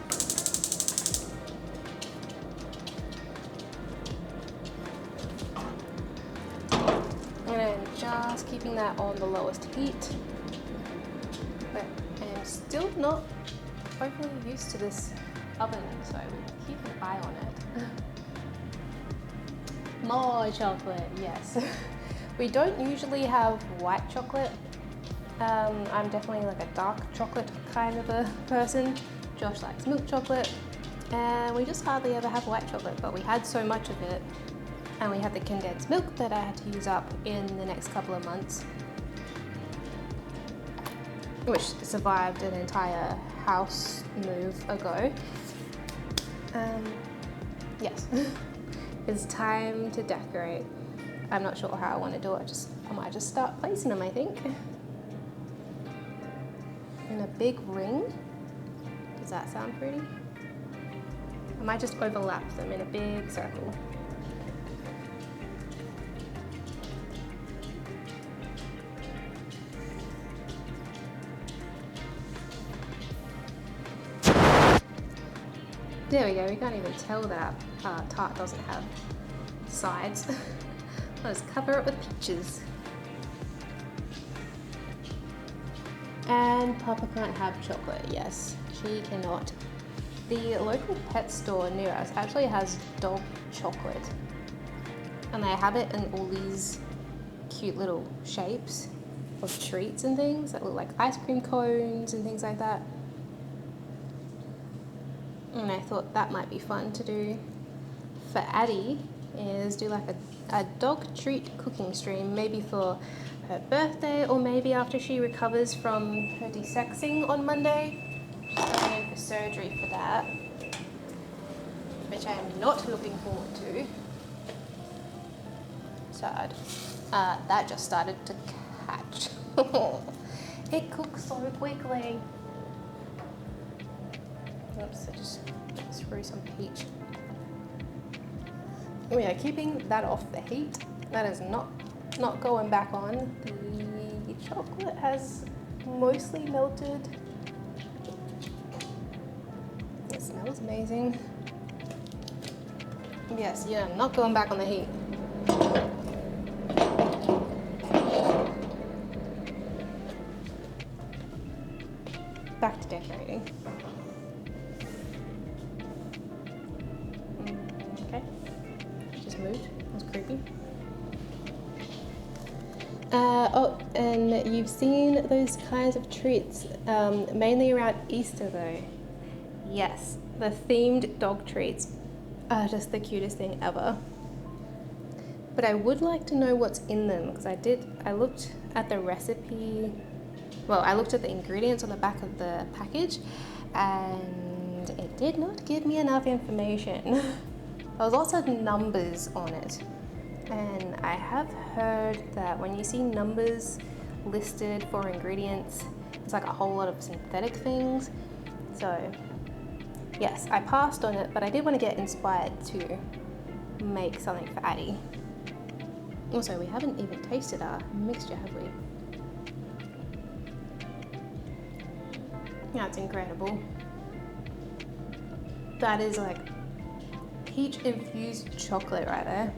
Just keeping that on the lowest heat, but I'm still not overly used to this oven, so we'll keep an eye on it. More chocolate, yes. We don't usually have white chocolate. I'm definitely like a dark chocolate kind of a person. Josh likes milk chocolate, and we just hardly ever have white chocolate, but we had so much of it. And we had the condensed milk that I had to use up in the next couple of months, which survived an entire house move ago. Yes, it's time to decorate. I'm not sure how I want to do it. I might just start placing them, I think. In a big ring. Does that sound pretty? I might just overlap them in a big circle. There we go, we can't even tell that tart doesn't have sides. Let's cover it with peaches. And Papa can't have chocolate, yes, she cannot. The local pet store near us actually has dog chocolate. And they have it in all these cute little shapes of treats and things that look like ice cream cones and things like that. And I thought that might be fun to do for Addie, is do like a dog treat cooking stream, maybe for her birthday or maybe after she recovers from her desexing on Monday. She's going in for surgery for that, which I am not looking forward to. Sad. That just started to catch. It cooks so quickly. Oops, I just threw some peach. We are keeping that off the heat. That is not going back on. The chocolate has mostly melted. It smells amazing. Yes, yeah, not going back on the heat. Back to decorating. Okay, just moved. That was creepy. Oh, and you've seen those kinds of treats, mainly around Easter though. Yes, the themed dog treats are just the cutest thing ever. But I would like to know what's in them, because I looked at the recipe, well, I looked at the ingredients on the back of the package, and it did not give me enough information. There was lots of numbers on it. And I have heard that when you see numbers listed for ingredients, it's like a whole lot of synthetic things. So yes, I passed on it, but I did want to get inspired to make something for Addie. Also, we haven't even tasted our mixture, have we? Yeah, it's incredible. That is like peach infused chocolate right there.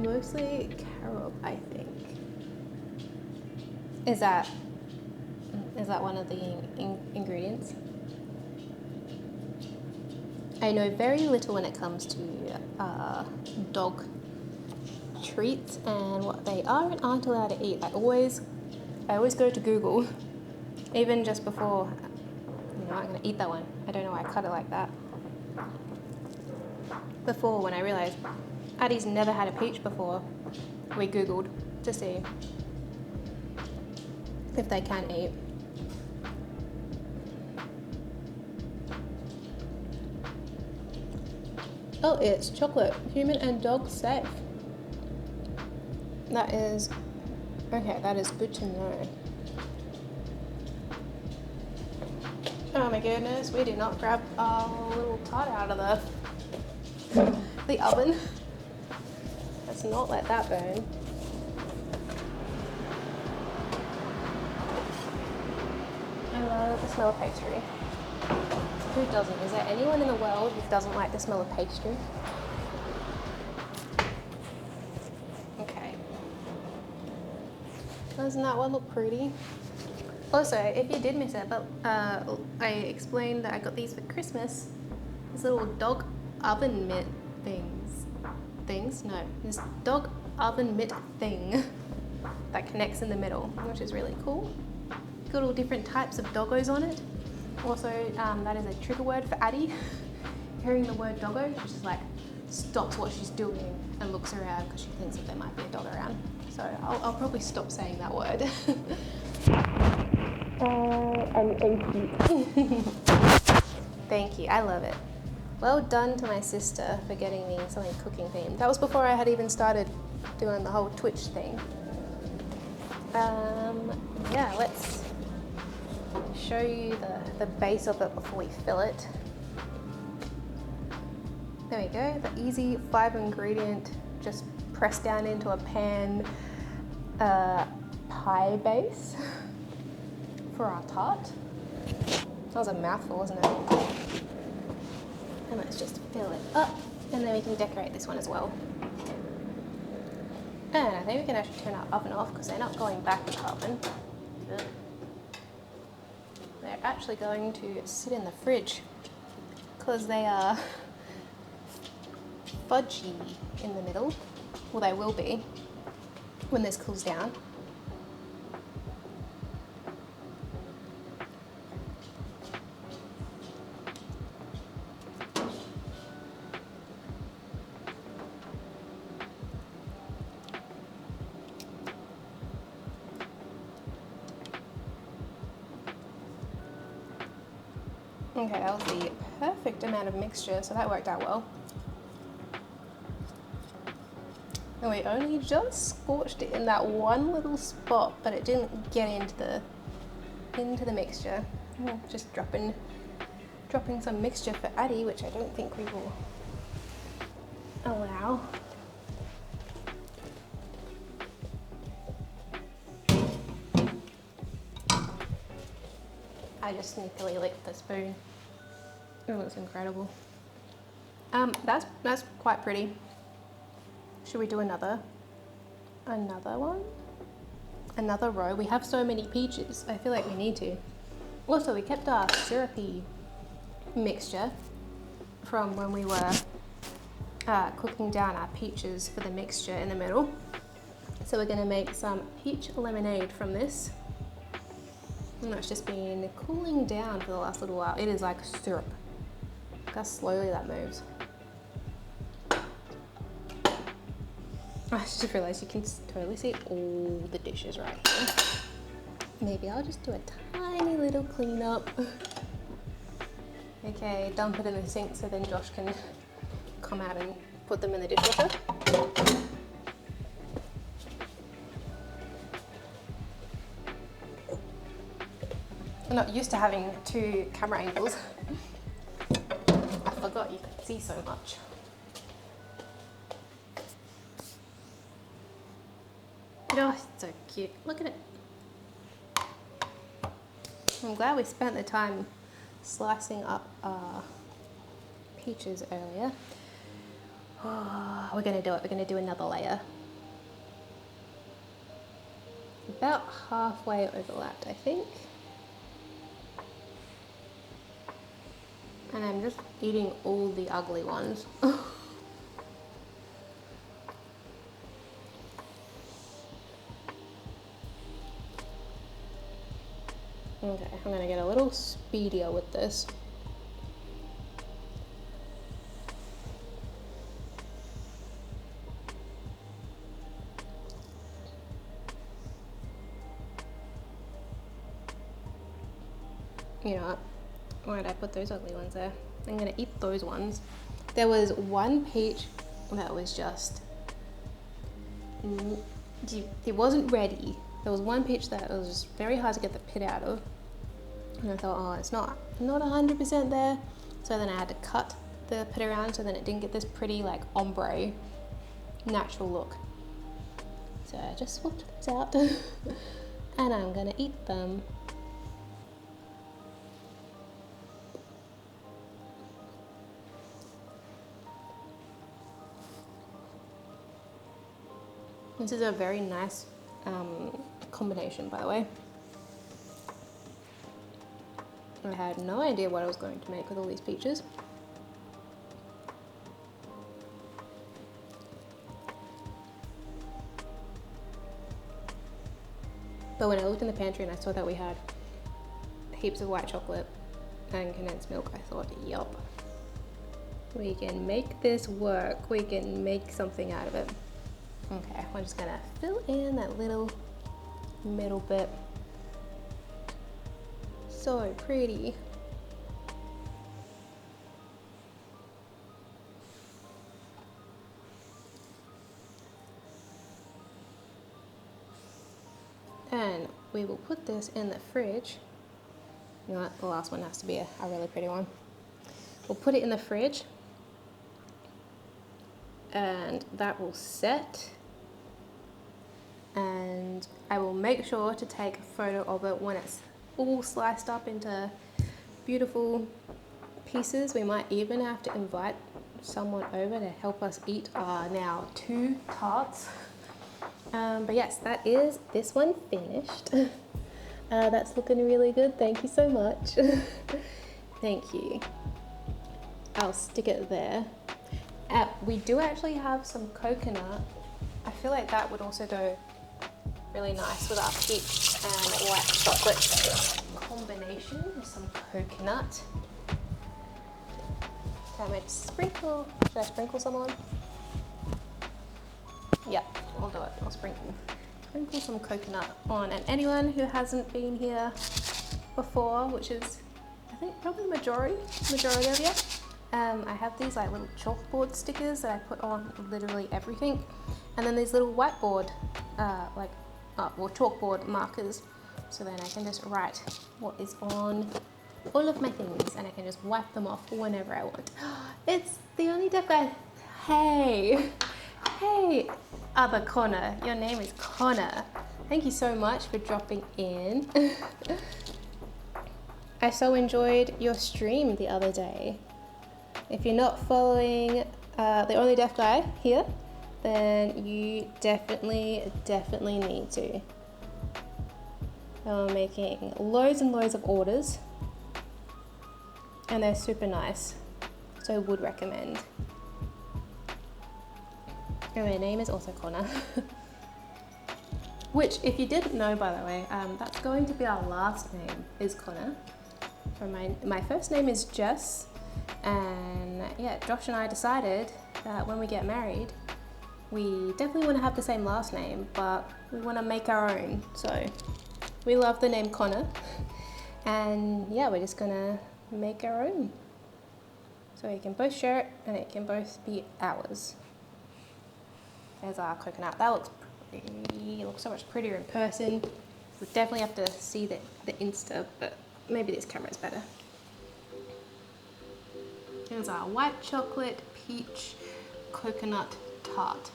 Mostly carob, I think. Is that one of the ingredients? I know very little when it comes to dog treats and what they are and aren't allowed to eat. I always go to Google, even just before, I'm gonna eat that one. I don't know why I cut it like that. Before, when I realized Addie's never had a peach before, we Googled to see if they can eat. Oh, it's chocolate, human and dog safe. That is good to know. Oh my goodness, we did not grab our little tart out of the oven. Let's not let that burn. I love the smell of pastry. Who doesn't? Is there anyone in the world who doesn't like the smell of pastry? Okay. Doesn't that one look pretty? Also, if you did miss it, but I explained that I got these for Christmas. These little dog oven mitt this dog oven mitt thing that connects in the middle, which is really cool. Got all different types of doggos on it. Also, that is a trigger word for Addie. Hearing the word doggo, she just like stops what she's doing and looks around because she thinks that there might be a dog around. So I'll probably stop saying that word. And thank you. Thank you, I love it. Well done to my sister for getting me something cooking themed. That was before I had even started doing the whole Twitch thing. Yeah, let's show you the base of it before we fill it. There we go, the easy 5-ingredient, just press down into a pan pie base for our tart. That was a mouthful, wasn't it? And let's just fill it up, and then we can decorate this one as well. And I think we can actually turn our oven off because they're not going back in the oven. They're actually going to sit in the fridge because they are fudgy in the middle. Well, they will be when this cools down. Okay, that was the perfect amount of mixture, so that worked out well. And we only just scorched it in that one little spot, but it didn't get into the mixture. Just dropping some mixture for Addie, which I don't think we will allow. I just sneakily licked the spoon. It looks incredible. That's quite pretty. Should we do another one? Another row? We have so many peaches. I feel like we need to. Also, we kept our syrupy mixture from when we were cooking down our peaches for the mixture in the middle. So we're gonna make some peach lemonade from this. And it's just been cooling down for the last little while. It is like syrup. Look how slowly that moves. I just realized you can totally see all the dishes right here. Maybe I'll just do a tiny little cleanup. Okay, dump it in the sink so then Josh can come out and put them in the dishwasher. I'm not used to having 2 camera angles. I forgot you could see so much. Oh, it's so cute. Look at it. I'm glad we spent the time slicing up our peaches earlier. Oh, we're gonna do it. We're gonna do another layer. About halfway overlapped, I think. And I'm just eating all the ugly ones. Okay, I'm gonna get a little speedier with this. You know what? Why did I put those ugly ones there? I'm gonna eat those ones. There was one peach that was just, it wasn't ready. There was one peach that was just very hard to get the pit out of. And I thought, oh, it's not 100% there. So then I had to cut the pit around so then it didn't get this pretty like ombre natural look. So I just swapped those out and I'm gonna eat them. This is a very nice combination, by the way. I had no idea what I was going to make with all these peaches. But when I looked in the pantry and I saw that we had heaps of white chocolate and condensed milk, I thought, yup, we can make this work. We can make something out of it. Okay, we're just gonna fill in that little middle bit. So pretty. put this in the fridge. You know what? The last one has to be a really pretty one. We'll put it in the fridge and that will set. And I will make sure to take a photo of it when it's all sliced up into beautiful pieces. We might even have to invite someone over to help us eat our now 2 tarts. But yes, that is this one finished. That's looking really good. Thank you so much. Thank you. I'll stick it there. We do actually have some coconut. I feel like that would also go really nice with our peach and white chocolate combination with some coconut. Can I sprinkle? Should I sprinkle some on? Yep, I'll do it. I'll sprinkle some coconut on. And anyone who hasn't been here before, which is I think probably majority of you, I have these like little chalkboard stickers that I put on literally everything, and then these little whiteboard chalkboard markers, so then I can just write what is on all of my things and I can just wipe them off whenever I want. It's the only deaf guy. Hey, other Connor, your name is Connor. Thank you so much for dropping in. I so enjoyed your stream the other day. If you're not following the only deaf guy here, then you definitely need to. I'm making loads and loads of orders and they're super nice, so I would recommend. And my name is also Connor. Which, if you didn't know, by the way, that's going to be our last name, is Connor. So my first name is Jess, and yeah, Josh and I decided that when we get married, we definitely want to have the same last name, but we want to make our own. So we love the name Connor, and yeah, we're just gonna make our own. So we can both share it, and it can both be ours. There's our coconut. That looks pretty. It looks so much prettier in person. We definitely have to see the Insta, but maybe this camera is better. Here's our white chocolate peach coconut tart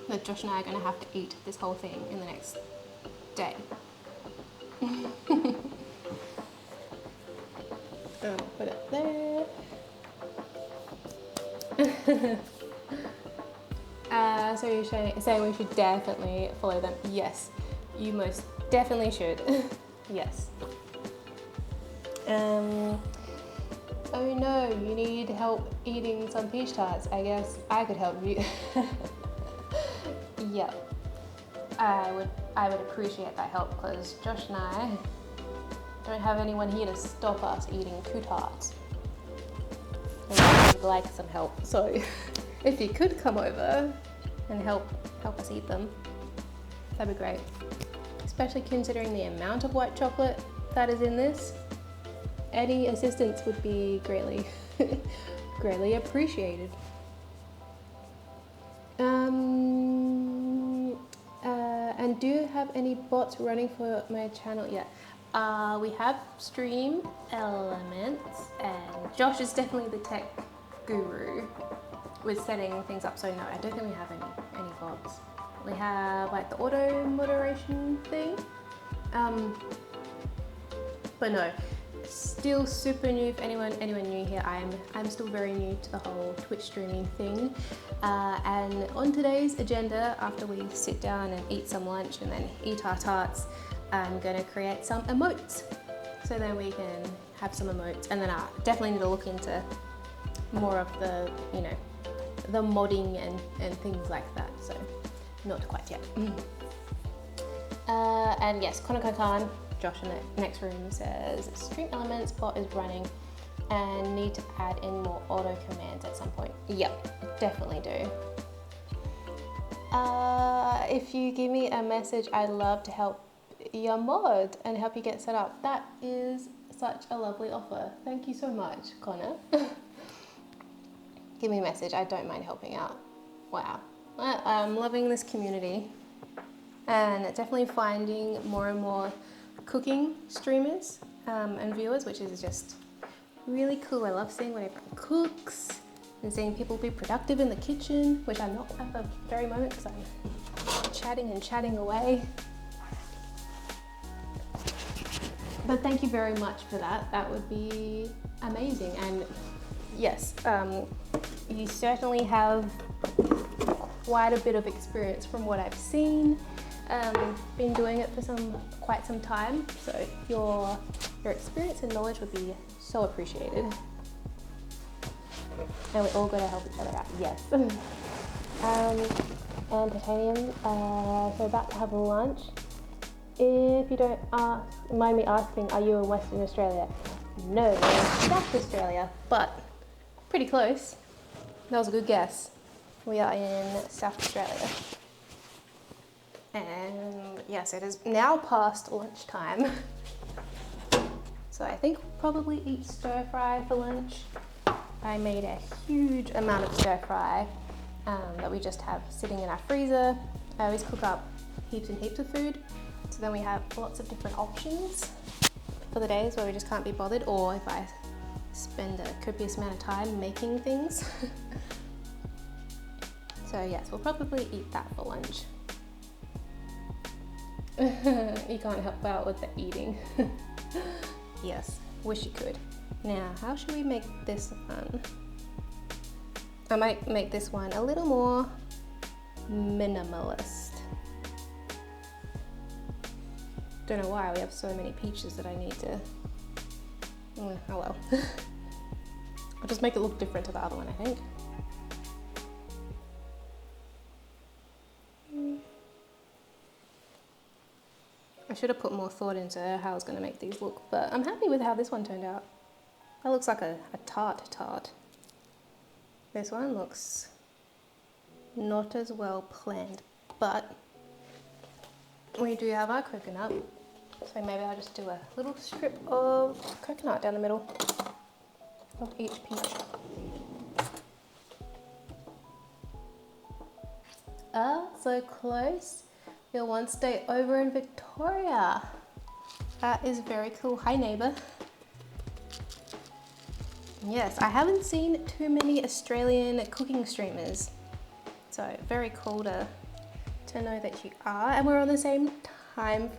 that Josh and I are going to have to eat this whole thing in the next day. Put it there. So you're saying we should definitely follow them. Yes, you most definitely should. Yes. Oh no, you need help eating some peach tarts. I guess I could help you. Yep. I would appreciate that help, because Josh and I don't have anyone here to stop us eating 2 tarts. And I would like some help. So if you could come over and help us eat them, that'd be great. Especially considering the amount of white chocolate that is in this. Any assistance would be greatly appreciated. And do you have any bots running for my channel yet? We have Stream Elements, and Josh is definitely the tech guru with setting things up. So no, I don't think we have any bots. We have like the auto moderation thing, but no. Still super new. If anyone new here, I'm still very new to the whole Twitch streaming thing. And on today's agenda, after we sit down and eat some lunch and then eat our tarts, I'm gonna create some emotes. So then we can have some emotes, and then I definitely need to look into more of the, you know, the modding and things like that. So not quite yet. And yes, Connor Khan. Josh in the next room says Stream Elements bot is running and need to add in more auto commands at some point. Yep, definitely do. If you give me a message, I'd love to help your mod and help you get set up. That is such a lovely offer. Thank you so much, Connor. Give me a message. I don't mind helping out. Wow. I'm loving this community. and definitely finding more and more cooking streamers and viewers, which is just really cool. I love seeing when everyone cooks and seeing people be productive in the kitchen, which I'm not at the very moment because I'm chatting away. But thank you very much for that. That would be amazing. And yes, you certainly have quite a bit of experience from what I've seen. Been doing it for quite some time, so your experience and knowledge would be so appreciated. And we all got to help each other out. Yes. And Titanium, so about to have lunch. If you don't mind me asking, are you in Western Australia? No, we're in South Australia, but pretty close. That was a good guess. We are in South Australia. And yes, it is now past lunchtime. So I think we'll probably eat stir fry for lunch. I made a huge amount of stir fry that we just have sitting in our freezer. I always cook up heaps and heaps of food. So then we have lots of different options for the days where we just can't be bothered, or if I spend a copious amount of time making things. So yes, we'll probably eat that for lunch. You can't help out with the eating. Yes, wish you could. Now, how should we make this one? I might make this one a little more minimalist. Don't know why we have so many peaches that I need to. Oh well. I'll just make it look different to the other one, I think. I should have put more thought into how I was going to make these look, but I'm happy with how this one turned out. That looks like a tart. This one looks not as well planned, but we do have our coconut, so maybe I'll just do a little strip of coconut down the middle of each peach. So close. Your one stay over in Victoria. That is very cool. Hi neighbour. Yes, I haven't seen too many Australian cooking streamers, so very cool to know that you are, and we're on the same time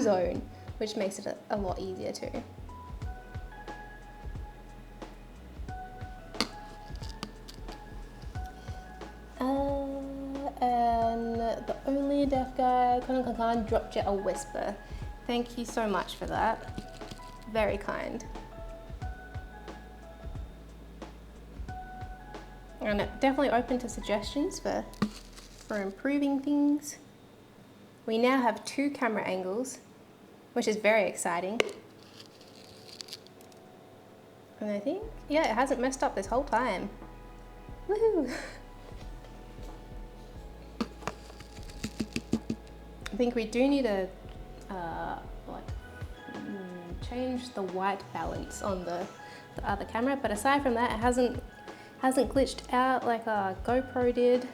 zone, which makes it a lot easier too. And the only deaf guy, Kanan dropped you a whisper. Thank you so much for that. Very kind. And definitely open to suggestions for improving things. We now have 2 camera angles, which is very exciting. And I think, yeah, it hasn't messed up this whole time. Woohoo! I think we do need to change the white balance on the other camera, but aside from that, it hasn't glitched out like our GoPro did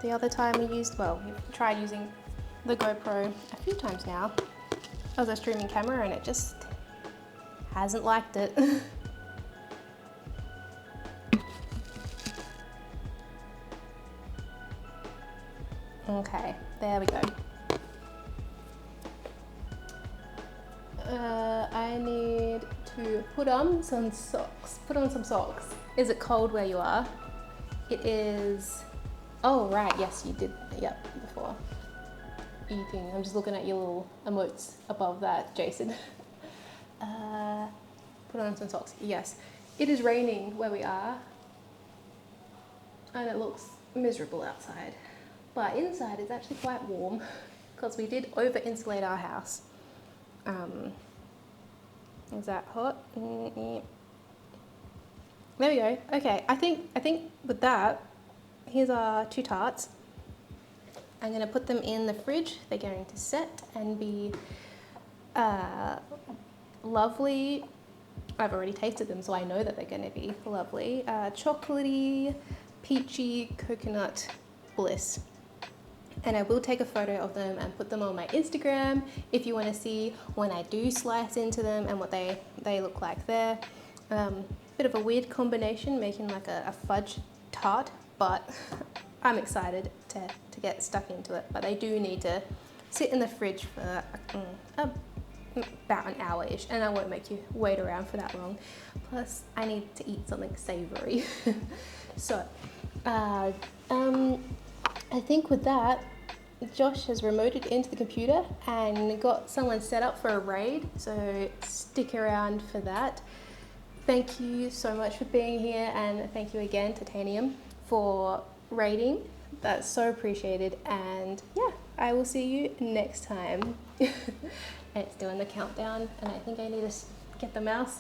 the other time we used. Well, we've tried using the GoPro a few times now as a streaming camera, and it just hasn't liked it. Okay, there we go. I need to put on some socks. Is it cold where you are? It is. Oh right, yes you did. Yep, before eating. I'm just looking at your little emotes above that, Jason. Put on some socks. Yes, it is raining where we are, and it looks miserable outside. But inside it's actually quite warm because we did over insulate our house. Is that hot? There we go. Okay, I think with that, here's our 2 tarts. I'm gonna put them in the fridge. They're going to set and be lovely. I've already tasted them, so I know that they're gonna be lovely. Chocolatey, peachy coconut bliss. And I will take a photo of them and put them on my Instagram if you want to see when I do slice into them and what they look like there. Bit of a weird combination, making like a fudge tart, but I'm excited to get stuck into it. But they do need to sit in the fridge for about an hour-ish, and I won't make you wait around for that long. Plus, I need to eat something savoury. So, I think with that, Josh has remoted into the computer and got someone set up for a raid, so stick around for that. Thank you so much for being here, and thank you again, Titanium, for raiding. That's so appreciated, and yeah, I will see you next time. It's doing the countdown, and I think I need to get the mouse.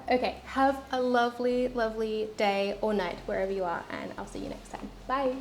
Okay, have a lovely, lovely day or night wherever you are, and I'll see you next time. Bye.